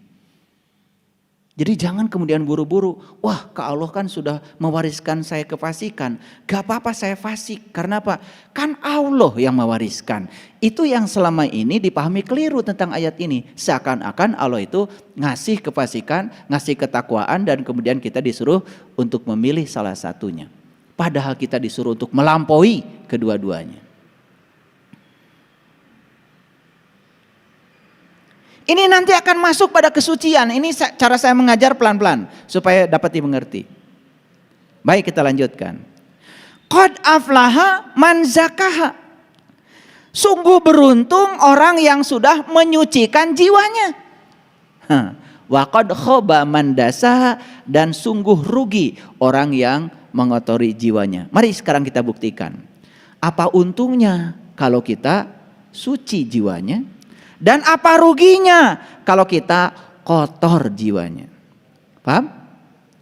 Jadi jangan kemudian buru-buru, wah Kak Allah kan sudah mewariskan saya kefasikan. Gak apa-apa saya fasik, karena apa? Kan Allah yang mewariskan. Itu yang selama ini dipahami keliru tentang ayat ini. Seakan-akan Allah itu ngasih kefasikan, ngasih ketakwaan, dan kemudian kita disuruh untuk memilih salah satunya. Padahal kita disuruh untuk melampaui kedua-duanya. Ini nanti akan masuk pada kesucian. Ini cara saya mengajar pelan-pelan supaya dapat dimengerti. Baik, kita lanjutkan. Qad aflaha man zakaha. Sungguh beruntung orang yang sudah menyucikan jiwanya. Wa qad khaba man dasaha, dan sungguh rugi orang yang mengotori jiwanya. Mari sekarang kita buktikan. Apa untungnya kalau kita suci jiwanya, dan apa ruginya kalau kita kotor jiwanya. Paham?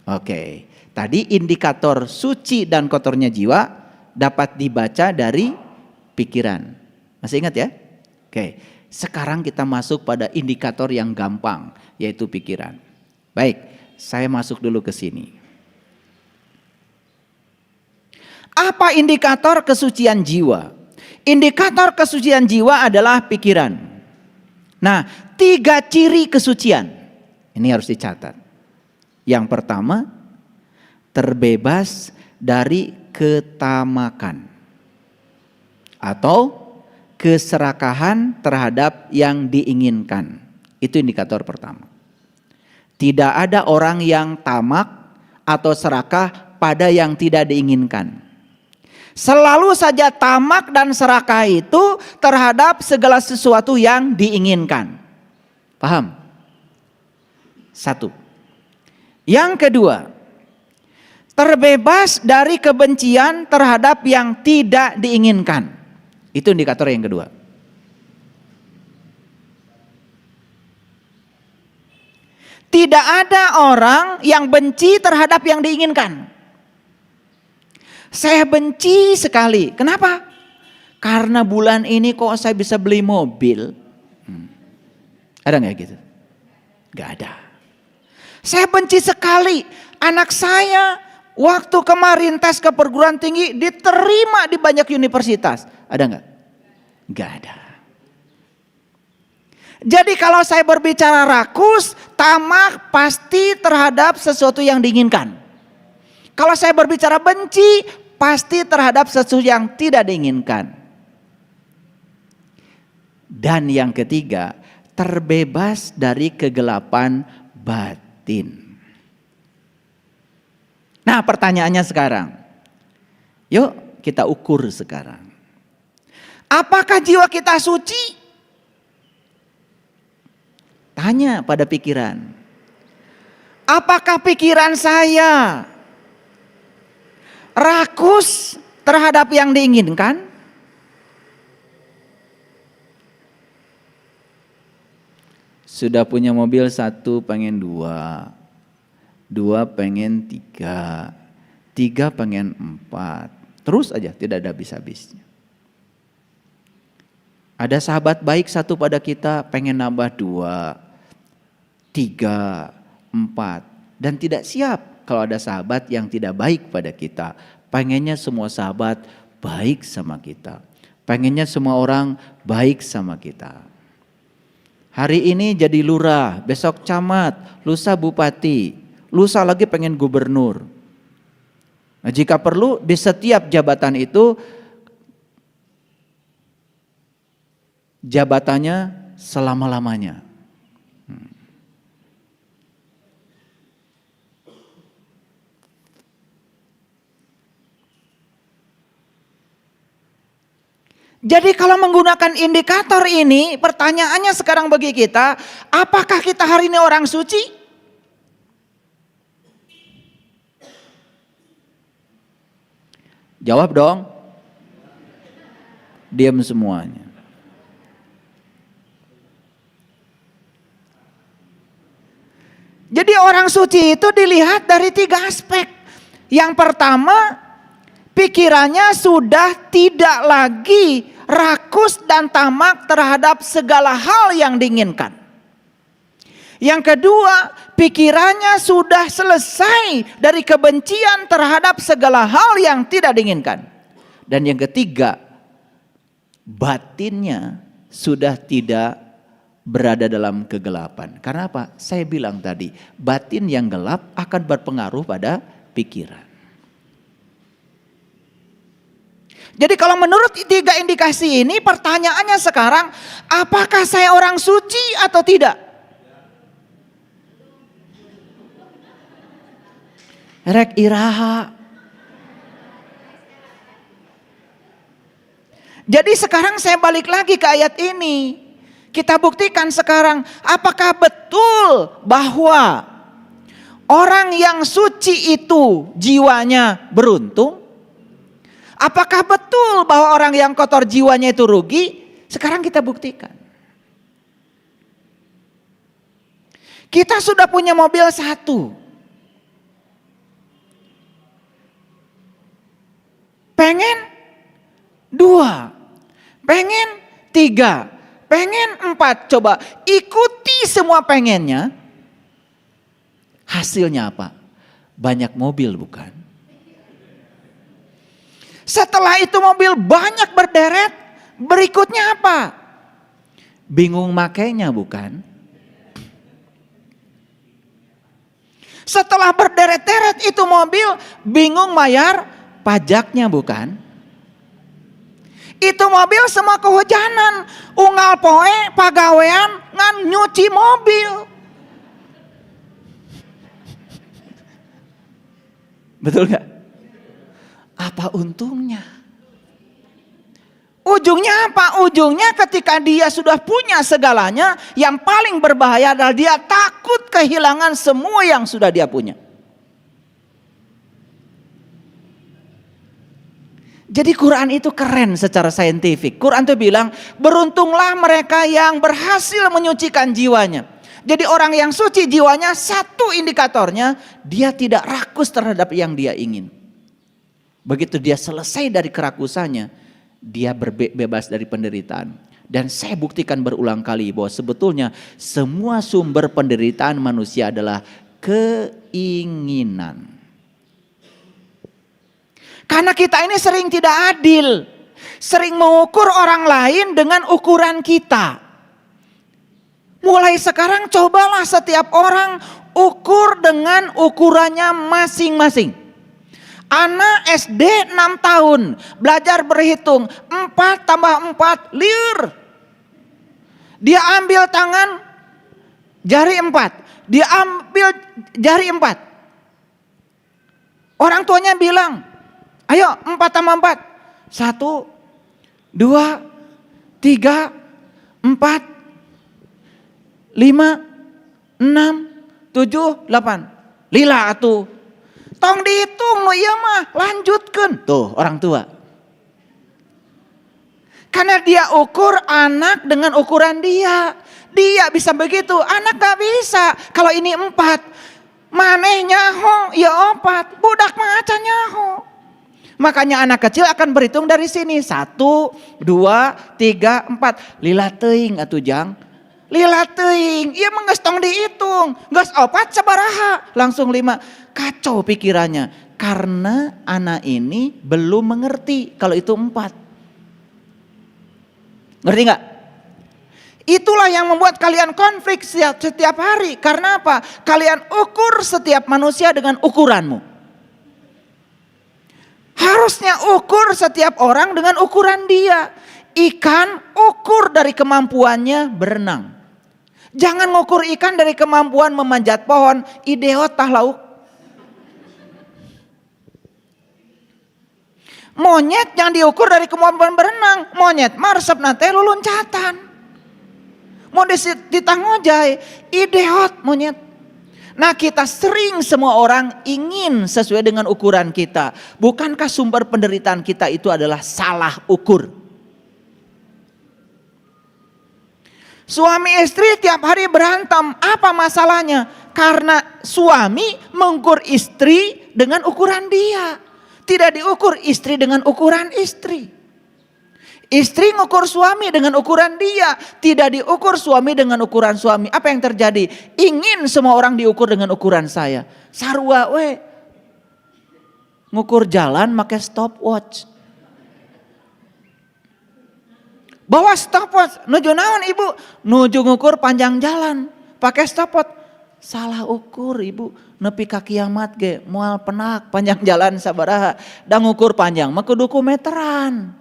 Oke. Tadi indikator suci dan kotornya jiwa dapat dibaca dari pikiran. Masih ingat ya? Oke. Sekarang kita masuk pada indikator yang gampang, yaitu pikiran. Baik, saya masuk dulu ke sini. Apa indikator kesucian jiwa? Indikator kesucian jiwa adalah pikiran. Nah, 3 ciri kesucian. Ini harus dicatat. Yang pertama, terbebas dari ketamakan atau keserakahan terhadap yang diinginkan. Itu indikator pertama. Tidak ada orang yang tamak atau serakah pada yang tidak diinginkan. Selalu saja tamak dan serakah itu terhadap segala sesuatu yang diinginkan. Paham? 1. Yang kedua, terbebas dari kebencian terhadap yang tidak diinginkan. Itu indikator yang kedua. Tidak ada orang yang benci terhadap yang diinginkan. Saya benci sekali. Kenapa? Karena bulan ini kok saya bisa beli mobil. Ada nggak gitu? Nggak ada. Saya benci sekali anak saya waktu kemarin tes ke perguruan tinggi diterima di banyak universitas. Ada nggak? Nggak ada. Jadi kalau saya berbicara rakus, tamak pasti terhadap sesuatu yang diinginkan. Kalau saya berbicara benci, pasti terhadap sesuatu yang tidak diinginkan. Dan yang ketiga, terbebas dari kegelapan batin. Nah, pertanyaannya sekarang, yuk kita ukur sekarang. Apakah jiwa kita suci? Tanya pada pikiran. Apakah pikiran saya rakus terhadap yang diinginkan? Sudah punya mobil 1 pengen 2, 2 pengen 3, 3 pengen 4. Terus aja tidak ada habis-habisnya. Ada sahabat baik 1 pada kita pengen nambah 2, 3, 4. Dan tidak siap kalau ada sahabat yang tidak baik pada kita. Pengennya semua sahabat baik sama kita. Pengennya semua orang baik sama kita. Hari ini jadi lurah, besok camat, lusa bupati, lusa lagi pengen gubernur. Nah, jika perlu di setiap jabatan itu jabatannya selama-lamanya. Jadi kalau menggunakan indikator ini, pertanyaannya sekarang bagi kita, apakah kita hari ini orang suci? Jawab dong. Diam semuanya. Jadi orang suci itu dilihat dari 3 aspek. Yang pertama, pikirannya sudah tidak lagi rakus dan tamak terhadap segala hal yang diinginkan. Yang kedua, pikirannya sudah selesai dari kebencian terhadap segala hal yang tidak diinginkan. Dan yang ketiga, batinnya sudah tidak berada dalam kegelapan. Karena apa? Saya bilang tadi, batin yang gelap akan berpengaruh pada pikiran. Jadi kalau menurut 3 indikasi ini, pertanyaannya sekarang, apakah saya orang suci atau tidak? Rek iraha. Jadi sekarang saya balik lagi ke ayat ini. Kita buktikan sekarang, apakah betul bahwa orang yang suci itu jiwanya beruntung? Apakah betul bahwa orang yang kotor jiwanya itu rugi? Sekarang kita buktikan. Kita sudah punya mobil 1. Pengen 2. Pengen 3, pengen 4, coba ikuti semua pengennya. Hasilnya apa? Banyak mobil bukan? Setelah itu mobil banyak berderet, berikutnya apa? Bingung makainya bukan? Setelah berderet-deret itu mobil, bingung bayar pajaknya bukan? Itu mobil semua kehujanan, unggal poe pagawean ngan nyuci mobil. Betul gak? Apa untungnya? Ujungnya apa? Ujungnya ketika dia sudah punya segalanya, yang paling berbahaya adalah dia takut kehilangan semua yang sudah dia punya. Jadi Quran itu keren secara saintifik. Quran itu bilang, beruntunglah mereka yang berhasil menyucikan jiwanya. Jadi orang yang suci jiwanya, satu indikatornya, dia tidak rakus terhadap yang dia ingin. Begitu dia selesai dari kerakusannya, dia bebas dari penderitaan. Dan saya buktikan berulang kali bahwa sebetulnya semua sumber penderitaan manusia adalah keinginan. Karena kita ini sering tidak adil. Sering mengukur orang lain dengan ukuran kita. Mulai sekarang cobalah setiap orang ukur dengan ukurannya masing-masing. Anak SD 6 tahun belajar berhitung 4 tambah 4 liur. Dia ambil tangan jari 4. Dia ambil jari 4. Orang tuanya bilang, ayo 4 tambah 4. 1, 2, 3, 4, 5, 6, 7, 8. Lila atuh. Tong dihitung nu ieu mah, lanjutkeun. Tuh orang tua. Karena dia ukur anak dengan ukuran dia. Dia bisa begitu, anak gak bisa. Kalau ini 4, maneh nyaho, ya 4. Budak mah acan nyaho. Makanya anak kecil akan berhitung dari sini. 1, 2, 3, 4. Lila teuing atuh Jang. Lila teuing. Ieu mah geus tong dihitung. Geus 4 sabaraha? Langsung 5. Kacau pikirannya. Karena anak ini belum mengerti kalau itu 4. Ngerti gak? Itulah yang membuat kalian konflik setiap hari. Karena apa? Kalian ukur setiap manusia dengan ukuranmu. Harusnya ukur setiap orang dengan ukuran dia. Ikan ukur dari kemampuannya berenang. Jangan ngukur ikan dari kemampuan memanjat pohon. Idiot tah lauk. Monyet yang diukur dari kemampuan berenang. Monyet mah resepna teh luluncatan. Mau ditangojai. Idiot monyet. Nah kita sering semua orang ingin sesuai dengan ukuran kita. Bukankah sumber penderitaan kita itu adalah salah ukur? Suami istri tiap hari berantem. Apa masalahnya? Karena suami mengukur istri dengan ukuran dia. Tidak diukur istri dengan ukuran istri. Istri ngukur suami dengan ukuran dia. Tidak diukur suami dengan ukuran suami. Apa yang terjadi? Ingin semua orang diukur dengan ukuran saya. Sarua we. Ngukur jalan pakai stopwatch. Bawa stopwatch. Nuju naon ibu? Nuju ngukur panjang jalan. Pakai stopwatch. Salah ukur ibu, nepi ka kiamat ge moal penak panjang jalan sabaraha, da ngukur panjang mah kudu ku meteran.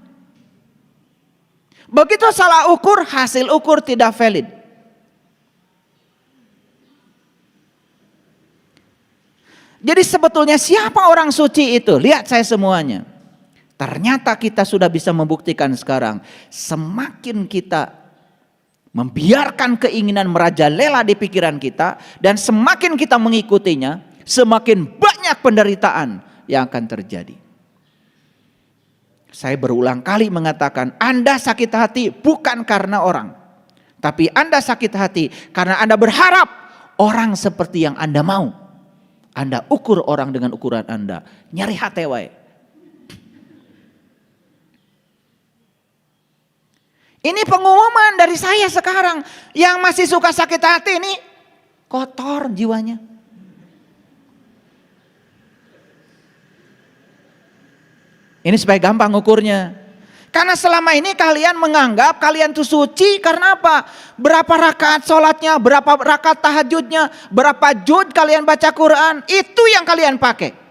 Begitu salah ukur, hasil ukur tidak valid. Jadi sebetulnya siapa orang suci itu? Lihat saya semuanya. Ternyata kita sudah bisa membuktikan sekarang, semakin kita membiarkan keinginan merajalela di pikiran kita dan semakin kita mengikutinya, semakin banyak penderitaan yang akan terjadi. Saya berulang kali mengatakan, Anda sakit hati bukan karena orang, tapi Anda sakit hati karena Anda berharap orang seperti yang Anda mau. Anda ukur orang dengan ukuran Anda, nyari hati wae. Ini pengumuman dari saya sekarang. Yang masih suka sakit hati ini kotor jiwanya. Ini supaya gampang ukurnya. Karena selama ini kalian menganggap kalian tuh suci karena apa? Berapa rakaat sholatnya, berapa rakaat tahajudnya, berapa juz kalian baca Quran. Itu yang kalian pakai.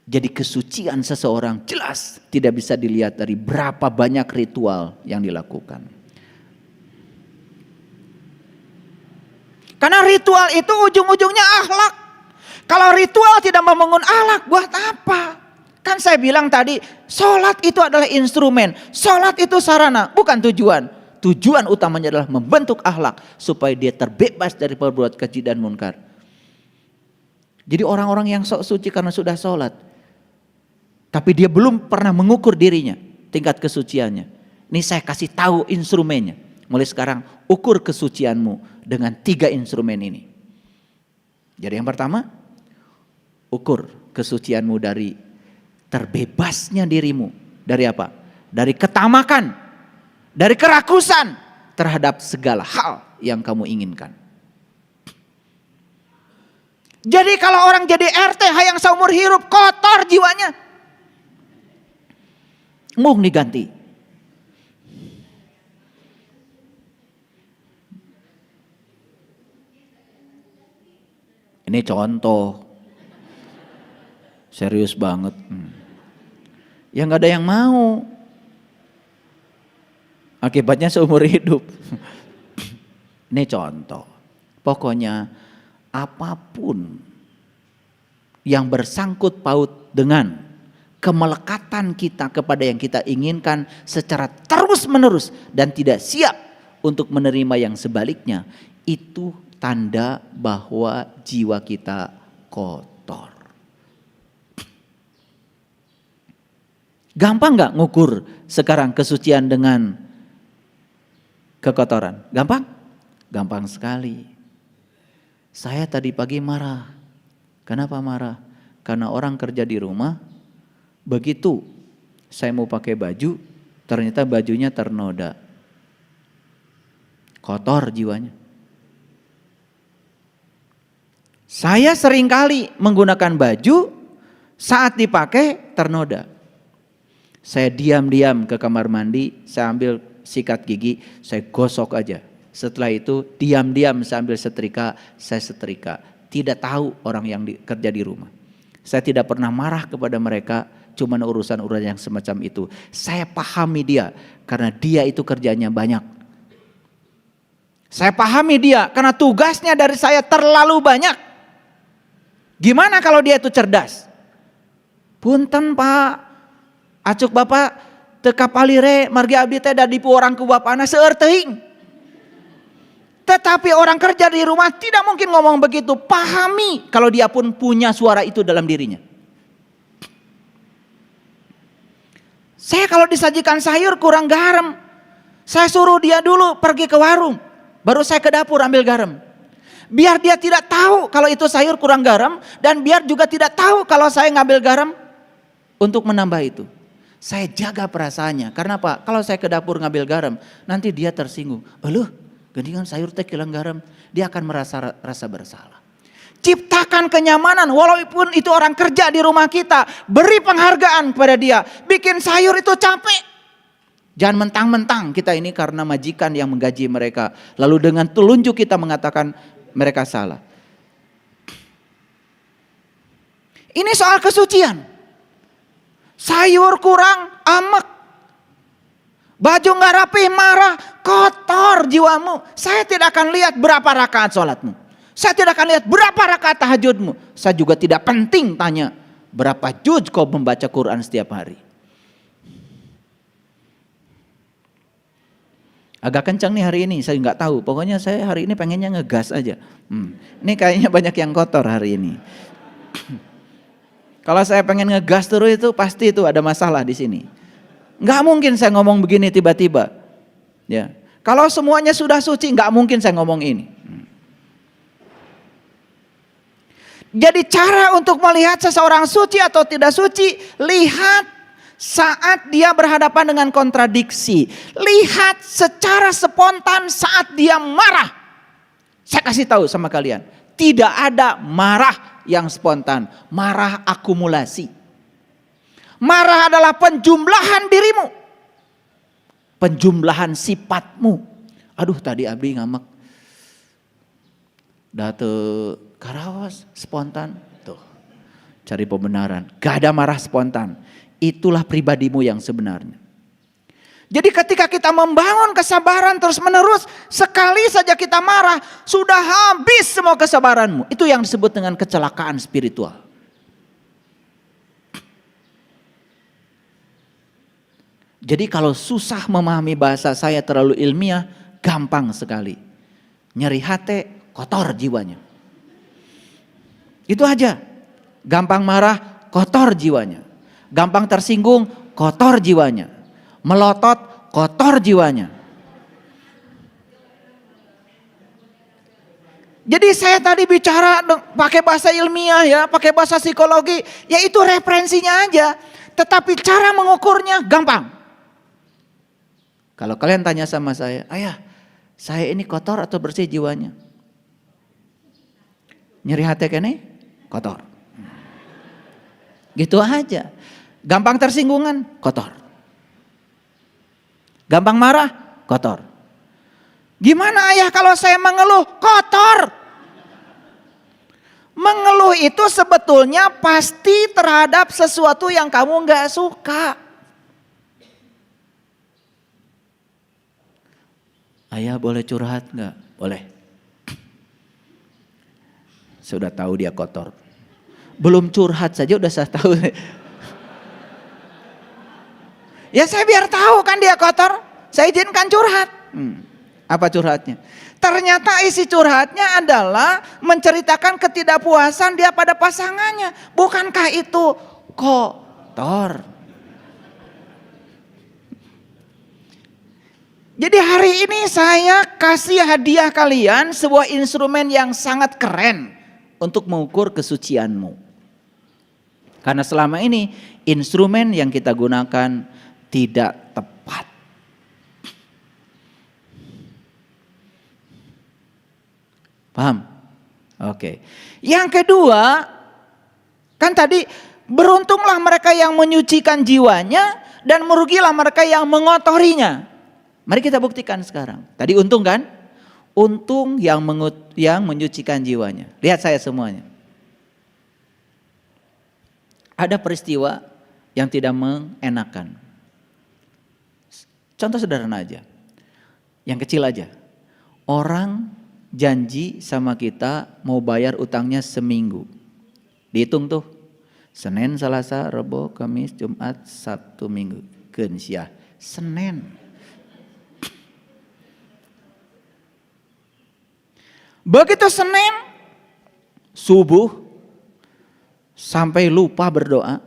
Jadi kesucian seseorang jelas tidak bisa dilihat dari berapa banyak ritual yang dilakukan. Karena ritual itu ujung-ujungnya akhlak. Kalau ritual tidak membangun akhlak, buat apa? Kan saya bilang tadi, sholat itu adalah instrumen. Sholat itu sarana, bukan tujuan. Tujuan utamanya adalah membentuk akhlak supaya dia terbebas dari perbuatan keji dan munkar. Jadi orang-orang yang sok suci karena sudah sholat, tapi dia belum pernah mengukur dirinya, tingkat kesuciannya. Ini saya kasih tahu instrumennya. Mulai sekarang ukur kesucianmu dengan 3 instrumen ini. Jadi yang pertama, ukur kesucianmu dari terbebasnya dirimu. Dari apa? Dari ketamakan, dari kerakusan terhadap segala hal yang kamu inginkan. Jadi kalau orang jadi RT hayang seumur hidup kotor jiwanya, mung diganti. Ini contoh. Serius banget. Ya gak ada yang mau. Akibatnya seumur hidup. Ini contoh. Pokoknya apapun yang bersangkut paut dengan kemelekatan kita kepada yang kita inginkan secara terus menerus dan tidak siap untuk menerima yang sebaliknya, itu tanda bahwa jiwa kita kotor. Gampang gak ngukur sekarang kesucian dengan kekotoran? Gampang? Gampang sekali. Saya tadi pagi marah. Kenapa marah? Karena orang kerja di rumah, begitu saya mau pakai baju, ternyata bajunya ternoda. Kotor jiwanya. Saya seringkali menggunakan baju, saat dipakai ternoda. Saya diam-diam ke kamar mandi, saya ambil sikat gigi, saya gosok aja. Setelah itu diam-diam saya ambil setrika, saya setrika. Tidak tahu orang yang kerja di rumah. Saya tidak pernah marah kepada mereka, cuman urusan-urusan yang semacam itu. Saya pahami dia karena dia itu kerjanya banyak. Saya pahami dia karena tugasnya dari saya terlalu banyak. Gimana kalau dia itu cerdas? Punten Pak, acuk Bapak teka palire margi abdi teh da dipu orang ku bapana seueur teuing. Tetapi orang kerja di rumah tidak mungkin ngomong begitu. Pahami kalau dia pun punya suara itu dalam dirinya. Saya kalau disajikan sayur kurang garam, saya suruh dia dulu pergi ke warung, baru saya ke dapur ambil garam. Biar dia tidak tahu kalau itu sayur kurang garam, dan biar juga tidak tahu kalau saya ngambil garam untuk menambah itu. Saya jaga perasaannya, karena Pak, kalau saya ke dapur ngambil garam, nanti dia tersinggung. Aluh, gendingan sayur teh kilang garam, dia akan merasa rasa bersalah. Ciptakan kenyamanan, walaupun itu orang kerja di rumah kita, beri penghargaan pada dia. Bikin sayur itu capek. Jangan mentang-mentang kita ini karena majikan yang menggaji mereka, lalu dengan telunjuk kita mengatakan mereka salah. Ini soal kesucian. Sayur kurang, amek. Baju nggak rapi, marah, kotor jiwamu. Saya tidak akan lihat berapa rakaat sholatmu. Saya tidak akan lihat berapa rakaat tahajudmu. Saya juga tidak penting tanya berapa juz kau membaca Quran setiap hari. Agak kencang nih hari ini, saya nggak tahu. Pokoknya saya hari ini pengennya ngegas aja. Ini kayaknya banyak yang kotor hari ini. Kalau saya pengen ngegas terus itu pasti itu ada masalah di sini. Nggak mungkin saya ngomong begini tiba-tiba. Ya, kalau semuanya sudah suci nggak mungkin saya ngomong ini. Jadi cara untuk melihat seseorang suci atau tidak suci, lihat saat dia berhadapan dengan kontradiksi. Lihat secara spontan saat dia marah. Saya kasih tahu sama kalian, tidak ada marah yang spontan, marah akumulasi. Marah adalah penjumlahan dirimu, penjumlahan sifatmu. Aduh tadi abdi ngamak, datu karawas spontan, tuh cari pembenaran. Gak ada marah spontan. Itulah pribadimu yang sebenarnya. Jadi ketika kita membangun kesabaran terus menerus, sekali saja kita marah, sudah habis semua kesabaranmu. Itu yang disebut dengan kecelakaan spiritual. Jadi kalau susah memahami bahasa saya terlalu ilmiah, gampang sekali. Nyeri hati, kotor jiwanya. Itu aja. Gampang marah, kotor jiwanya. Gampang tersinggung, kotor jiwanya. Melotot, kotor jiwanya. Jadi saya tadi bicara pakai bahasa ilmiah ya, pakai bahasa psikologi, ya itu referensinya aja. Tetapi cara mengukurnya gampang. Kalau kalian tanya sama saya, ayah, saya ini kotor atau bersih jiwanya? Nyeri hati kene, kotor. Gitu aja. Gampang tersinggungan, kotor. Gampang marah, kotor. Gimana ayah kalau saya mengeluh? Kotor. Mengeluh itu sebetulnya pasti terhadap sesuatu yang kamu gak suka. Ayah boleh curhat gak? Boleh. Sudah tahu dia kotor. Belum curhat saja udah saya tahu. Ya saya biar tahu kan dia kotor, saya izinkan curhat. Apa curhatnya? Ternyata isi curhatnya adalah menceritakan ketidakpuasan dia pada pasangannya. Bukankah itu kotor? Jadi hari ini saya kasih hadiah kalian sebuah instrumen yang sangat keren untuk mengukur kesucianmu. Karena selama ini instrumen yang kita gunakan tidak tepat. Paham? Oke. Yang kedua, kan tadi beruntunglah mereka yang menyucikan jiwanya dan merugilah mereka yang mengotorinya. Mari kita buktikan sekarang. Tadi untung kan? Untung yang menyucikan jiwanya. Lihat saya semuanya. Ada peristiwa yang tidak mengenakan. Contoh sederhana aja. Yang kecil aja. Orang janji sama kita mau bayar utangnya seminggu. Dihitung tuh. Senin, Selasa, Rabu, Kamis, Jumat, Sabtu, Minggu. Gensyah. Senin. Begitu Senin, subuh, sampai lupa berdoa.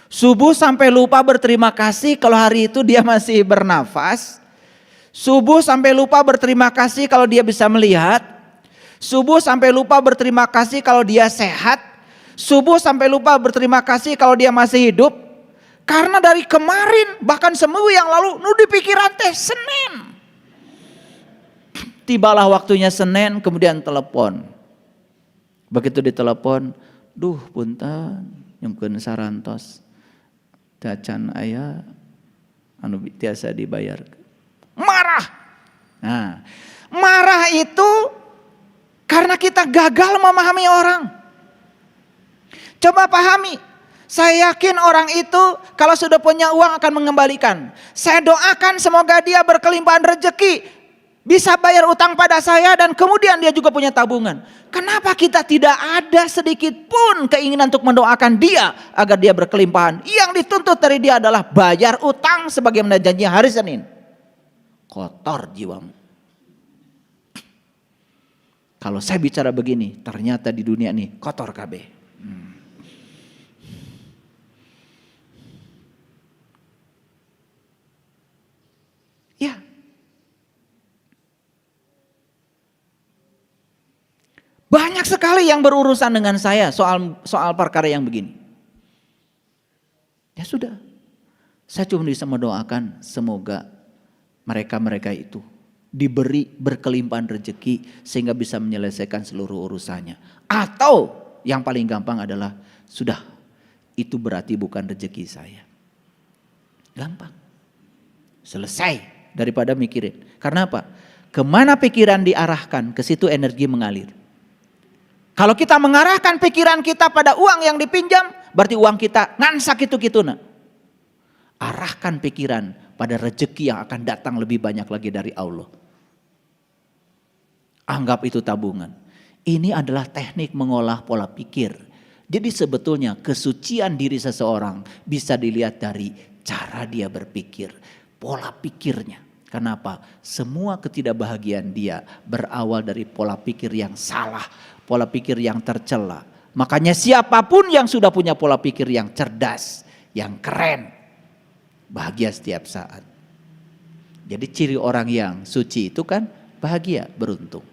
Subuh sampai lupa berterima kasih kalau hari itu dia masih bernafas. Subuh sampai lupa berterima kasih kalau dia bisa melihat. Subuh sampai lupa berterima kasih kalau dia sehat. Subuh sampai lupa berterima kasih kalau dia masih hidup. Karena dari kemarin bahkan seminggu yang lalu nu dipikiran teh Senin. Tibalah waktunya Senin, kemudian telepon. Begitu ditelepon, duh punten nyungkeun sarantos. Dacan aya anu tiasa dibayar. Marah. Nah, marah itu karena kita gagal memahami orang. Coba pahami. Saya yakin orang itu kalau sudah punya uang akan mengembalikan. Saya doakan semoga dia berkelimpahan rezeki, bisa bayar utang pada saya dan kemudian dia juga punya tabungan. Kenapa kita tidak ada sedikit pun keinginan untuk mendoakan dia agar dia berkelimpahan? Yang dituntut dari dia adalah bayar utang sebagaimana janji hari Senin. Kotor jiwamu. Kalau saya bicara begini, ternyata di dunia ini kotor KB. Ya. Banyak sekali yang berurusan dengan saya soal perkara yang begini. Ya sudah. Saya cuma bisa mendoakan semoga mereka itu diberi berkelimpahan rezeki sehingga bisa menyelesaikan seluruh urusannya. Atau yang paling gampang adalah sudah, itu berarti bukan rezeki saya. Gampang. Selesai. Daripada mikirin. Karena apa? Kemana pikiran diarahkan, ke situ energi mengalir. Kalau kita mengarahkan pikiran kita pada uang yang dipinjam, berarti uang kita ngansak itu-kituna. Arahkan pikiran pada rezeki yang akan datang lebih banyak lagi dari Allah. Anggap itu tabungan. Ini adalah teknik mengolah pola pikir. Jadi sebetulnya kesucian diri seseorang bisa dilihat dari cara dia berpikir, pola pikirnya. Kenapa? Semua ketidakbahagiaan dia berawal dari pola pikir yang salah, pola pikir yang tercela. Makanya siapapun yang sudah punya pola pikir yang cerdas, yang keren, bahagia setiap saat. Jadi ciri orang yang suci itu kan bahagia, beruntung.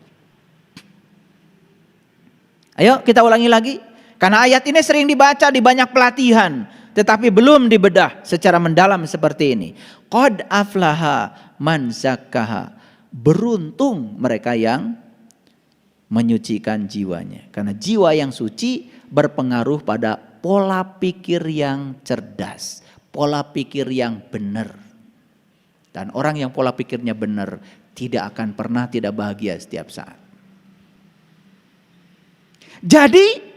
Ayo kita ulangi lagi. Karena ayat ini sering dibaca di banyak pelatihan, tetapi belum dibedah secara mendalam seperti ini. Qad aflaha man zakkaha. Beruntung mereka yang menyucikan jiwanya. Karena jiwa yang suci berpengaruh pada pola pikir yang cerdas, pola pikir yang benar. Dan orang yang pola pikirnya benar tidak akan pernah tidak bahagia setiap saat. Jadi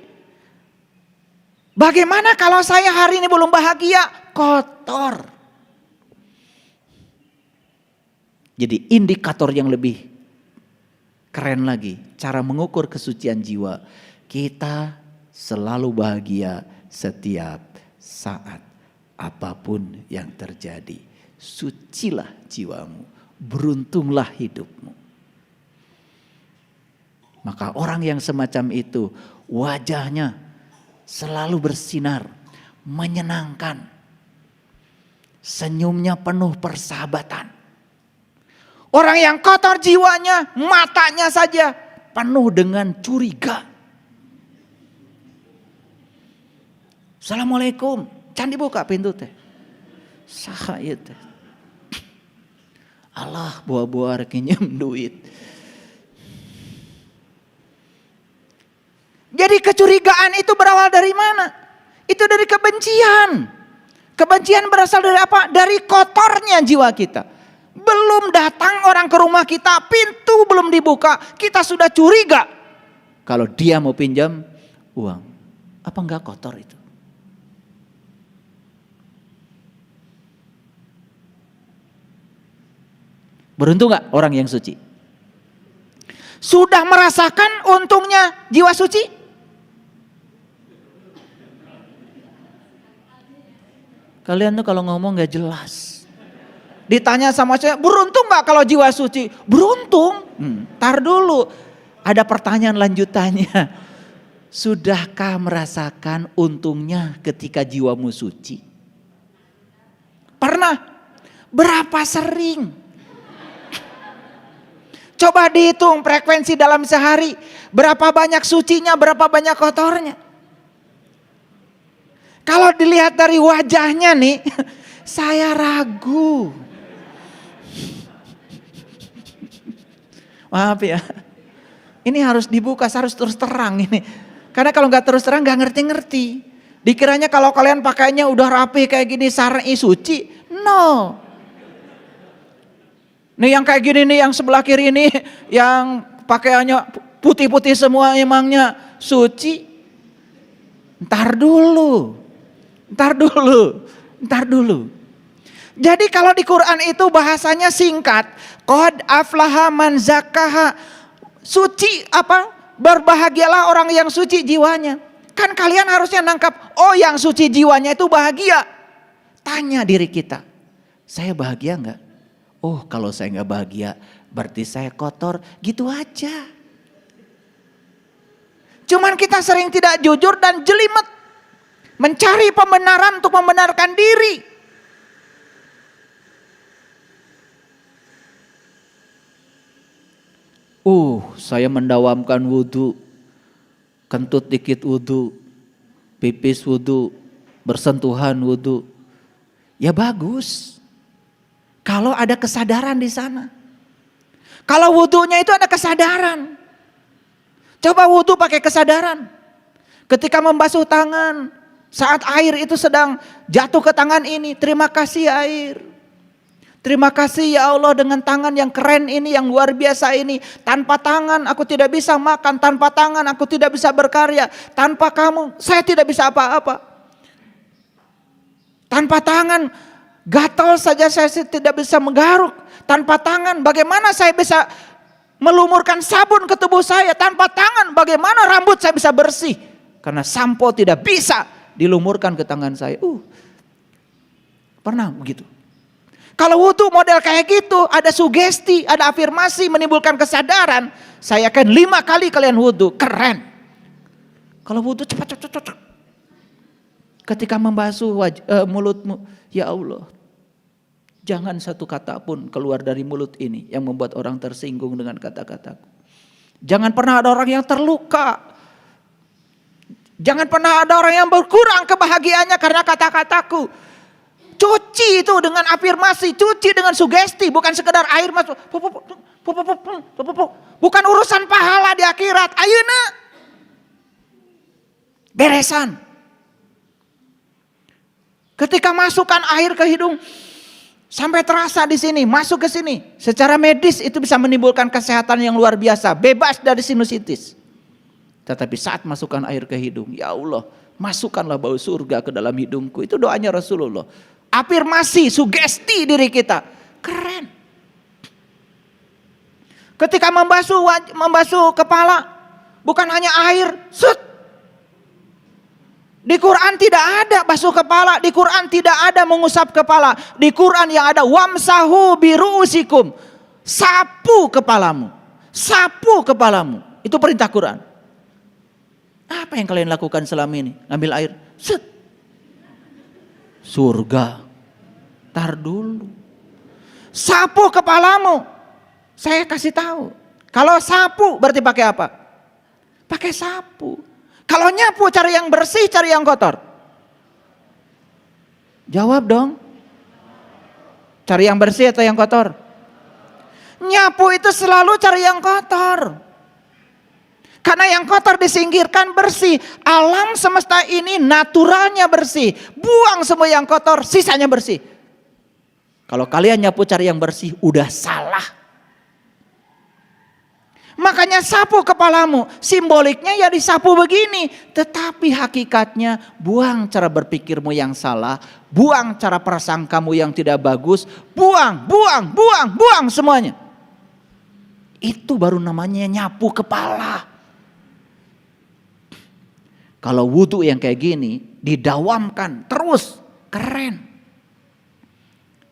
bagaimana kalau saya hari ini belum bahagia? Kotor. Jadi indikator yang lebih keren lagi, cara mengukur kesucian jiwa. Kita selalu bahagia setiap saat, apapun yang terjadi. Sucilah jiwamu, beruntunglah hidupmu. Maka orang yang semacam itu wajahnya selalu bersinar, menyenangkan. Senyumnya penuh persahabatan. Orang yang kotor jiwanya, matanya saja penuh dengan curiga. Assalamualaikum, can dibuka pintu teh. Saha ieu teh. Allah buah-buah rek nyem duit. Jadi kecurigaan itu berawal dari mana? Itu dari kebencian. Kebencian berasal dari apa? Dari kotornya jiwa kita. Belum datang orang ke rumah kita, pintu belum dibuka, kita sudah curiga. Kalau dia mau pinjam uang, apa enggak kotor itu? Beruntung enggak orang yang suci? Sudah merasakan untungnya jiwa suci? Kalian tuh kalau ngomong enggak jelas. Ditanya sama saya, beruntung gak kalau jiwa suci? Beruntung. Tar dulu, ada pertanyaan lanjutannya. Sudahkah merasakan untungnya ketika jiwamu suci? Pernah? Berapa sering? Coba dihitung frekuensi dalam sehari. Berapa banyak sucinya, berapa banyak kotornya. Kalau dilihat dari wajahnya nih, saya ragu. Maaf ya, ini harus dibuka, harus terus terang ini. Karena kalau nggak terus terang nggak ngerti-ngerti. Dikiranya kalau kalian pakainya udah rapi kayak gini syar'i suci, no. Nih yang kayak gini nih, yang sebelah kiri ini, yang pakaiannya putih-putih semua emangnya suci? Ntar dulu. Jadi kalau di Quran itu bahasanya singkat. Qad aflaha man zakkaha. Suci apa? Berbahagialah orang yang suci jiwanya. Kan kalian harusnya nangkap, oh yang suci jiwanya itu bahagia. Tanya diri kita, saya bahagia enggak? Oh kalau saya enggak bahagia berarti saya kotor, gitu aja. Cuman kita sering tidak jujur dan jelimet. Mencari pembenaran untuk membenarkan diri. Saya mendawamkan wudhu, kentut dikit wudhu, pipis wudhu, bersentuhan wudhu. Ya bagus. Kalau ada kesadaran di sana. Kalau wudhunya itu ada kesadaran. Coba wudhu pakai kesadaran. Ketika membasuh tangan, saat air itu sedang jatuh ke tangan ini, terima kasih air. Terima kasih ya Allah dengan tangan yang keren ini, yang luar biasa ini. Tanpa tangan aku tidak bisa makan, tanpa tangan aku tidak bisa berkarya. Tanpa kamu saya tidak bisa apa-apa. Tanpa tangan gatal saja saya tidak bisa menggaruk. Tanpa tangan bagaimana saya bisa melumurkan sabun ke tubuh saya? Tanpa tangan bagaimana rambut saya bisa bersih? Karena sampo tidak bisa dilumurkan ke tangan saya. Pernah begitu? Kalau wudhu model kayak gitu, ada sugesti, ada afirmasi, menimbulkan kesadaran. Saya akan 5 kali kalian wudhu, keren. Kalau wudhu cepat. Ketika membasuh mulutmu, ya Allah, jangan satu kata pun keluar dari mulut ini yang membuat orang tersinggung dengan kata-kataku. Jangan pernah ada orang yang terluka. Jangan pernah ada orang yang berkurang kebahagiaannya karena kata-kataku. Cuci itu dengan afirmasi, cuci dengan sugesti, bukan sekedar air masuk. Bukan urusan pahala di akhirat. Ayeuna beresan. Ketika masukkan air ke hidung sampai terasa di sini, masuk ke sini. Secara medis itu bisa menimbulkan kesehatan yang luar biasa, bebas dari sinusitis. Tetapi saat masukkan air ke hidung, ya Allah, masukkanlah bau surga ke dalam hidungku. Itu doanya Rasulullah. Afirmasi, sugesti diri kita. Keren. Ketika membasuh kepala, bukan hanya air, set. Di Quran tidak ada basuh kepala, di Quran tidak ada mengusap kepala. Di Quran yang ada wamsahu biru'usikum. Sapu kepalamu. Sapu kepalamu. Itu perintah Quran. Apa yang kalian lakukan selama ini? Ngambil air, set. Surga. Tar dulu. Sapu kepalamu. Saya kasih tahu. Kalau sapu berarti pakai apa? Pakai sapu. Kalau nyapu cari yang bersih, cari yang kotor. Jawab dong. Cari yang bersih atau yang kotor? Nyapu itu selalu cari yang kotor. Karena yang kotor disingkirkan bersih. Alam semesta ini naturalnya bersih. Buang semua yang kotor, sisanya bersih. Kalau kalian nyapu cari yang bersih, udah salah. Makanya sapu kepalamu. Simboliknya ya disapu begini. Tetapi hakikatnya buang cara berpikirmu yang salah. Buang cara prasangkamu yang tidak bagus. Buang semuanya. Itu baru namanya nyapu kepala. Kalau wudhu yang kayak gini didawamkan terus, keren.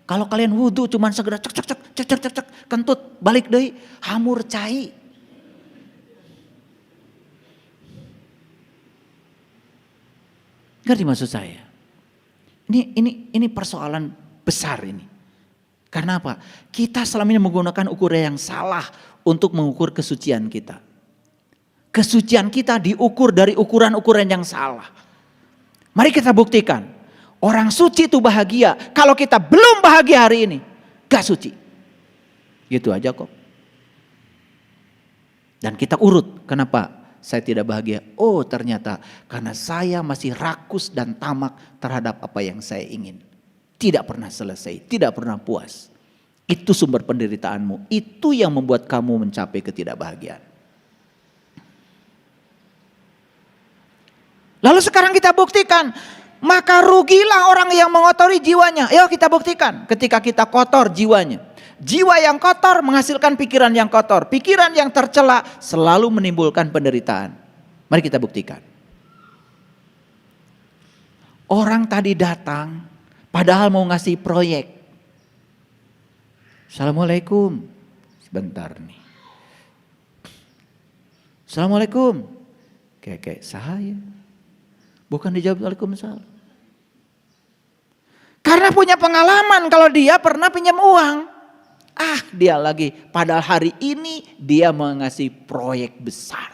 Kalau kalian wudhu cuman segera cek, kentut balik deui, hamur cai. Ngerti maksud saya? Ini persoalan besar ini. Karena apa? Kita selama ini menggunakan ukuran yang salah untuk mengukur kesucian kita. Kesucian kita diukur dari ukuran-ukuran yang salah. Mari kita buktikan. Orang suci itu bahagia. Kalau kita belum bahagia hari ini, gak suci. Gitu aja kok. Dan kita urut. Kenapa saya tidak bahagia? Oh ternyata karena saya masih rakus dan tamak terhadap apa yang saya ingin. Tidak pernah selesai, tidak pernah puas. Itu sumber penderitaanmu. Itu yang membuat kamu mencapai ketidakbahagiaan. Lalu sekarang kita buktikan. Maka rugilah orang yang mengotori jiwanya. Ayo kita buktikan. Ketika kita kotor jiwanya. Jiwa yang kotor menghasilkan pikiran yang kotor. Pikiran yang tercela selalu menimbulkan penderitaan. Mari kita buktikan. Orang tadi datang. Padahal mau ngasih proyek. Assalamualaikum. Sebentar nih. Assalamualaikum. Kayak saya. Bukan dijawab Waalaikumsalam. Karena punya pengalaman kalau dia pernah pinjam uang. Dia lagi. Padahal hari ini dia mengasih proyek besar.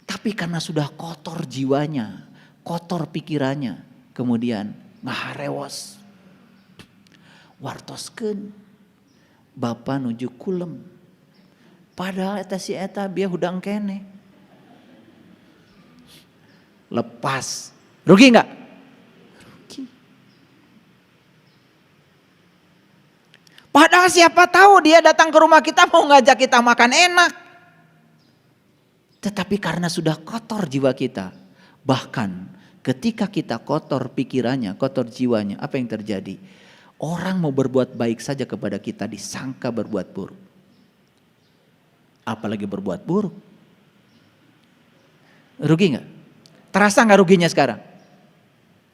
Tapi karena sudah kotor jiwanya. Kotor pikirannya. Kemudian ngaharewos. Wartoskeun Bapak nuju kulem. Padahal eta si eta biar hudang kene. Lepas. Rugi enggak? Rugi. Padahal siapa tahu dia datang ke rumah kita mau ngajak kita makan enak. Tetapi karena sudah kotor jiwa kita. Bahkan ketika kita kotor pikirannya, kotor jiwanya, apa yang terjadi? Orang mau berbuat baik saja kepada kita disangka berbuat buruk. Apalagi berbuat buruk. Rugi gak? Terasa gak ruginya sekarang?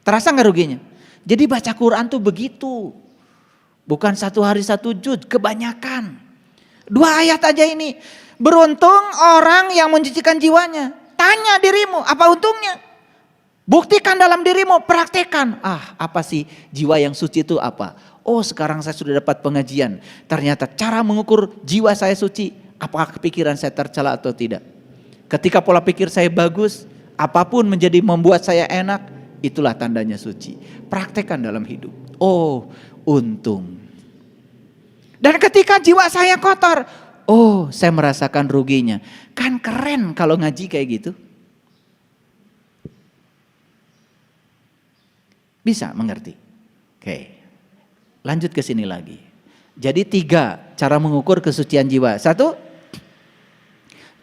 Terasa gak ruginya? Jadi baca Quran tuh begitu. Bukan 1 hari 1 juz, kebanyakan. 2 ayat aja ini. Beruntung orang yang mencucikan jiwanya. Tanya dirimu, apa untungnya? Buktikan dalam dirimu, praktekkan. Apa sih jiwa yang suci itu apa? Oh, sekarang saya sudah dapat pengajian. Ternyata cara mengukur jiwa saya suci, apakah pikiran saya tercela atau tidak. Ketika pola pikir saya bagus, apapun menjadi membuat saya enak, itulah tandanya suci. Praktekkan dalam hidup. Oh, untung. Dan ketika jiwa saya kotor, oh, saya merasakan ruginya. Kan keren kalau ngaji kayak gitu. Bisa mengerti? Oke. Lanjut ke sini lagi. Jadi 3 cara mengukur kesucian jiwa. 1,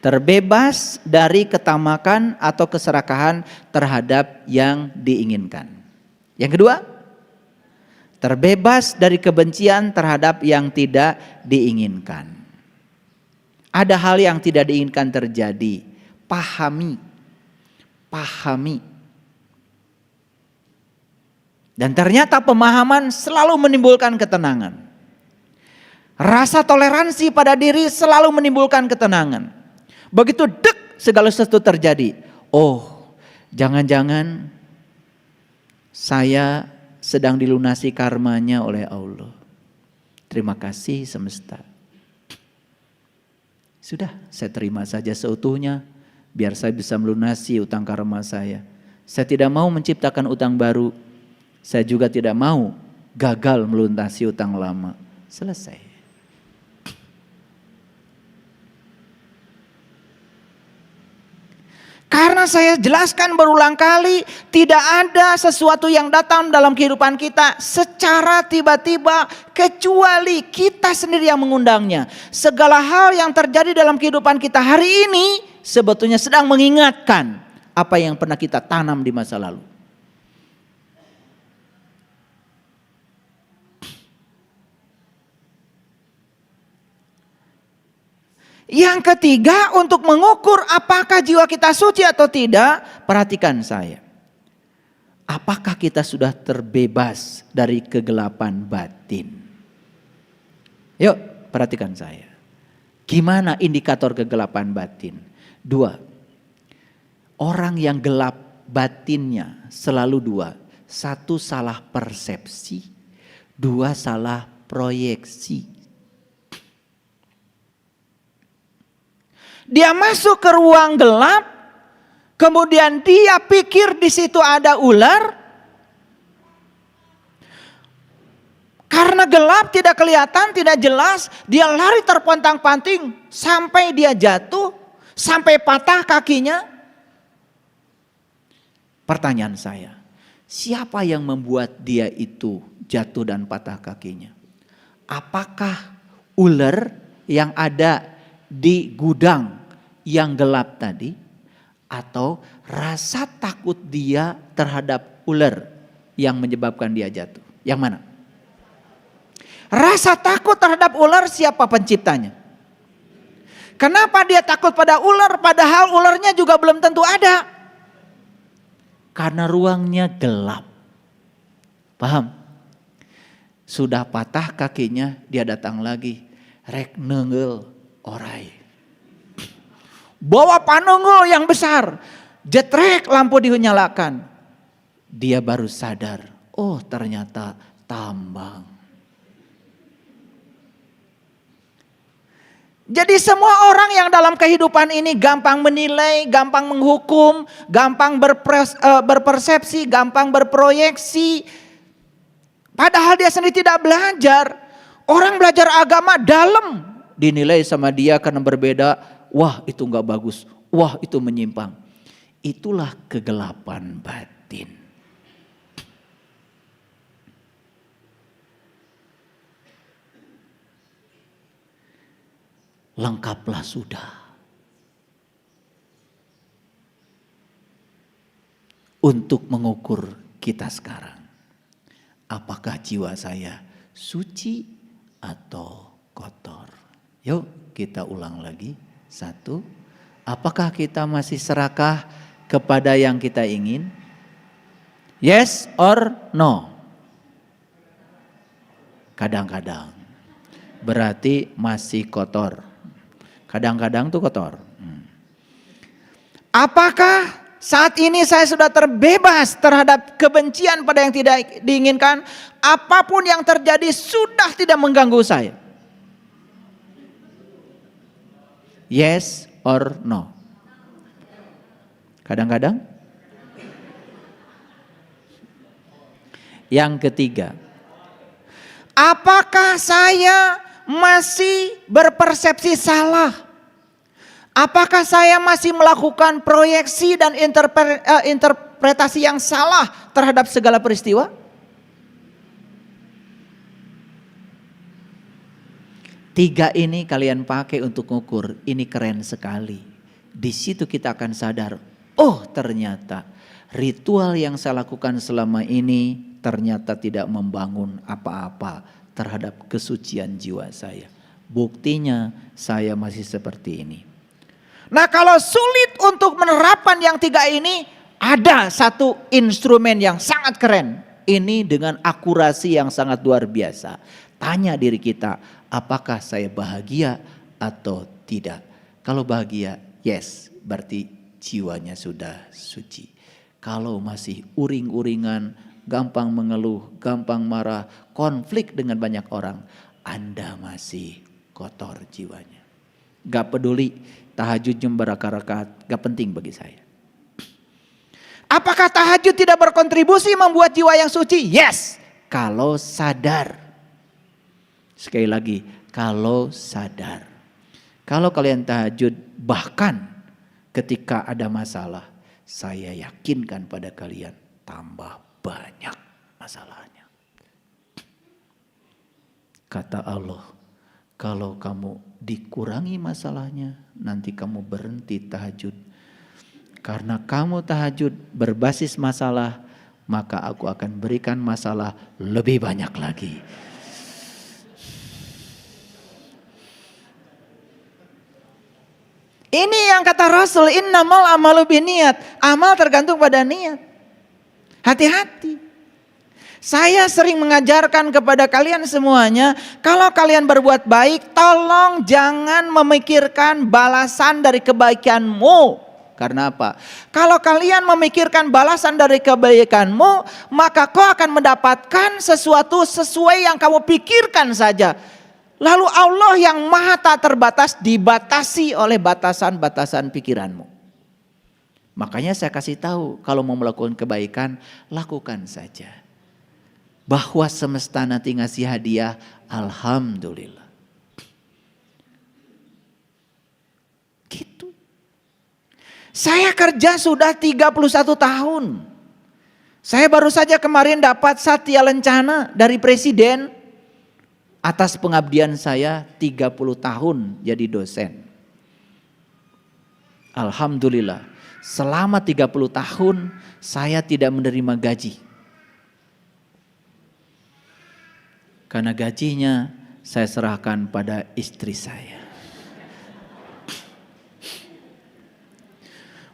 terbebas dari ketamakan atau keserakahan terhadap yang diinginkan. Yang kedua, terbebas dari kebencian terhadap yang tidak diinginkan. Ada hal yang tidak diinginkan terjadi. Pahami. Dan ternyata pemahaman selalu menimbulkan ketenangan. Rasa toleransi pada diri selalu menimbulkan ketenangan. Begitu segala sesuatu terjadi. Oh, jangan-jangan saya sedang dilunasi karmanya oleh Allah. Terima kasih semesta. Sudah, saya terima saja seutuhnya. Biar saya bisa melunasi utang karma saya. Saya tidak mau menciptakan utang baru. Saya juga tidak mau gagal melunasi utang lama. Selesai. Karena saya jelaskan berulang kali, tidak ada sesuatu yang datang dalam kehidupan kita secara tiba-tiba kecuali kita sendiri yang mengundangnya. Segala hal yang terjadi dalam kehidupan kita hari ini sebetulnya sedang mengingatkan apa yang pernah kita tanam di masa lalu. Yang ketiga, untuk mengukur apakah jiwa kita suci atau tidak, perhatikan saya. Apakah kita sudah terbebas dari kegelapan batin? Yuk, perhatikan saya. Gimana indikator kegelapan batin? 2. Orang yang gelap batinnya selalu 2. 1, salah persepsi. 2, salah proyeksi. Dia masuk ke ruang gelap, kemudian dia pikir di situ ada ular. Karena gelap, tidak kelihatan, tidak jelas, dia lari terpontang-panting sampai dia jatuh, sampai patah kakinya. Pertanyaan saya, siapa yang membuat dia itu jatuh dan patah kakinya? apakah ular yang ada di gudang yang gelap tadi, atau rasa takut dia terhadap ular yang menyebabkan dia jatuh? Yang mana? Rasa takut terhadap ular, siapa penciptanya? Kenapa dia takut pada ular padahal ularnya juga belum tentu ada? Karena ruangnya gelap. Paham? Sudah patah kakinya, dia datang lagi. Rek nenggel orai. Bawa panunggul yang besar. Jetrek, lampu dinyalakan. Dia baru sadar, oh ternyata tambang. Jadi semua orang yang dalam kehidupan ini gampang menilai, gampang menghukum, gampang berpersepsi, gampang berproyeksi. Padahal dia sendiri tidak belajar. Orang belajar agama dalam, dinilai sama dia karena berbeda. Wah itu gak bagus, wah itu menyimpang. Itulah kegelapan batin. Lengkaplah sudah untuk mengukur kita sekarang. Apakah jiwa saya suci atau kotor? Yuk kita ulang lagi. 1, apakah kita masih serakah kepada yang kita ingin? Yes or no? Kadang-kadang. Berarti masih kotor. Kadang-kadang tuh kotor. Apakah saat ini saya sudah terbebas terhadap kebencian pada yang tidak diinginkan? Apapun yang terjadi sudah tidak mengganggu saya. Yes or no? Kadang-kadang. Yang ketiga, apakah saya masih berpersepsi salah? Apakah saya masih melakukan proyeksi dan interpretasi yang salah terhadap segala peristiwa? Tiga ini kalian pakai untuk mengukur, ini keren sekali. Di situ kita akan sadar, oh ternyata ritual yang saya lakukan selama ini ternyata tidak membangun apa-apa terhadap kesucian jiwa saya. Buktinya saya masih seperti ini. Nah kalau sulit untuk menerapkan yang tiga ini, ada satu instrumen yang sangat keren. Ini dengan akurasi yang sangat luar biasa. Tanya diri kita, apakah saya bahagia atau tidak? Kalau bahagia, yes, berarti jiwanya sudah suci. Kalau masih uring-uringan, gampang mengeluh, gampang marah, konflik dengan banyak orang, Anda masih kotor jiwanya. Gak peduli tahajud jam berapa rakaat, gak penting bagi saya. Apakah tahajud tidak berkontribusi membuat jiwa yang suci? Yes, kalau sadar. Sekali lagi, kalau sadar. Kalau kalian tahajud bahkan ketika ada masalah, saya yakinkan pada kalian tambah banyak masalahnya. Kata Allah, kalau kamu dikurangi masalahnya, nanti kamu berhenti tahajud. Karena kamu tahajud berbasis masalah, maka aku akan berikan masalah lebih banyak lagi. Ini yang kata Rasul, innamal amalu binniyat. Amal tergantung pada niat. Hati-hati. Saya sering mengajarkan kepada kalian semuanya, kalau kalian berbuat baik, tolong jangan memikirkan balasan dari kebaikanmu. Karena apa? Kalau kalian memikirkan balasan dari kebaikanmu, maka kau akan mendapatkan sesuatu sesuai yang kamu pikirkan saja. Lalu Allah yang maha tak terbatas dibatasi oleh batasan-batasan pikiranmu. Makanya saya kasih tahu, kalau mau melakukan kebaikan, lakukan saja. Bahwa semesta nanti ngasih hadiah, alhamdulillah. Gitu. Saya kerja sudah 31 tahun. Saya baru saja kemarin dapat Satya Lencana dari Presiden. atas pengabdian saya 30 tahun jadi dosen. Alhamdulillah, selama 30 tahun saya tidak menerima gaji. Karena gajinya saya serahkan pada istri saya.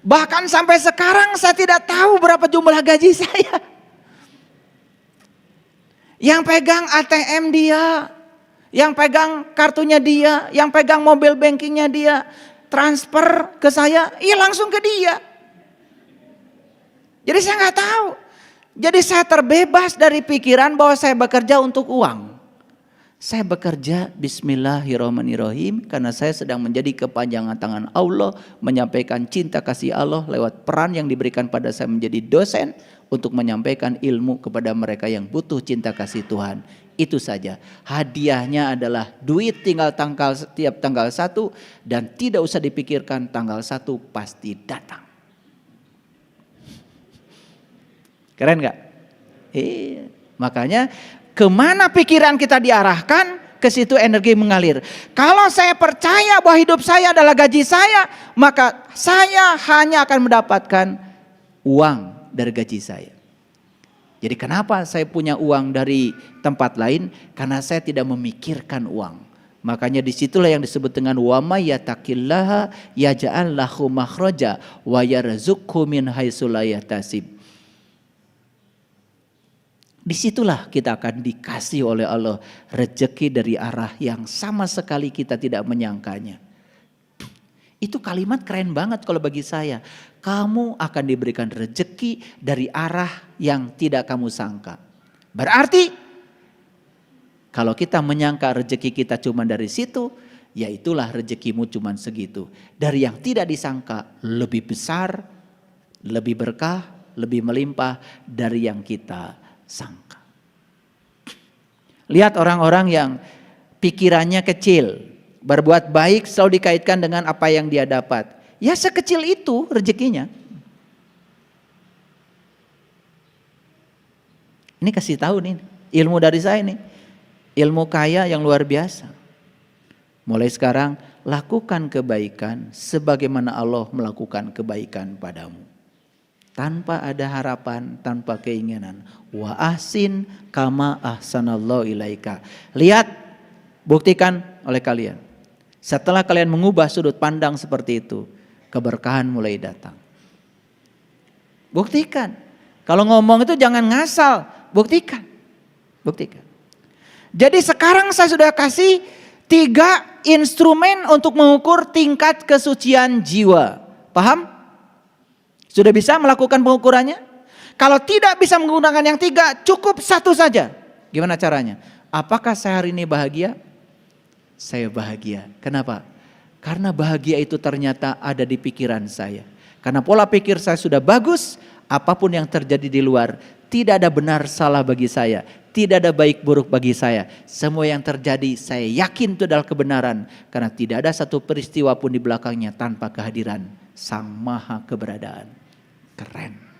Bahkan sampai sekarang saya tidak tahu berapa jumlah gaji saya. Yang pegang ATM dia, yang pegang kartunya dia, yang pegang mobil bankingnya dia, transfer ke saya, iya langsung ke dia. Jadi saya nggak tahu. Jadi saya terbebas dari pikiran bahwa saya bekerja untuk uang. Saya bekerja bismillahirrahmanirrahim karena saya sedang menjadi kepanjangan tangan Allah, menyampaikan cinta kasih Allah lewat peran yang diberikan pada saya menjadi dosen untuk menyampaikan ilmu kepada mereka yang butuh cinta kasih Tuhan. Itu saja. Hadiahnya adalah duit tinggal tiap tanggal 1 dan tidak usah dipikirkan, tanggal 1 pasti datang. Keren gak? Makanya kemana pikiran kita diarahkan, ke situ energi mengalir. Kalau saya percaya bahwa hidup saya adalah gaji saya, maka saya hanya akan mendapatkan uang dari gaji saya. Jadi kenapa saya punya uang dari tempat lain? Karena saya tidak memikirkan uang. Makanya disitulah yang disebut dengan wa may yattaqillaha yaj'al lahu makhraja wa yarzuqhu min haitsu la yahtasib. Disitulah kita akan dikasih oleh Allah rezeki dari arah yang sama sekali kita tidak menyangkanya. Itu kalimat keren banget kalau bagi saya. Kamu akan diberikan rezeki dari arah yang tidak kamu sangka. Berarti kalau kita menyangka rezeki kita cuma dari situ, ya itulah rezekimu cuma segitu. Dari yang tidak disangka lebih besar, lebih berkah, lebih melimpah dari yang kita sangka. Lihat orang-orang yang pikirannya kecil, berbuat baik selalu dikaitkan dengan apa yang dia dapat. Ya sekecil itu rezekinya. Ini kasih tahu nih, ilmu dari saya nih. Ilmu kaya yang luar biasa. Mulai sekarang lakukan kebaikan sebagaimana Allah melakukan kebaikan padamu. Tanpa ada harapan, tanpa keinginan. Wa ahsin kama ahsanallahu ilaika. Lihat, buktikan oleh kalian. Setelah kalian mengubah sudut pandang seperti itu, keberkahan mulai datang. Buktikan. Kalau ngomong itu jangan ngasal, buktikan. Buktikan. Jadi sekarang saya sudah kasih 3 instrumen untuk mengukur tingkat kesucian jiwa. Paham? Sudah bisa melakukan pengukurannya? Kalau tidak bisa menggunakan yang 3, cukup 1 saja. Gimana caranya? Apakah saya hari ini bahagia? Saya bahagia. Kenapa? Karena bahagia itu ternyata ada di pikiran saya. Karena pola pikir saya sudah bagus, apapun yang terjadi di luar, tidak ada benar salah bagi saya. Tidak ada baik buruk bagi saya. Semua yang terjadi saya yakin itu adalah kebenaran. Karena tidak ada satu peristiwa pun di belakangnya tanpa kehadiran Sang Maha Keberadaan. Keren.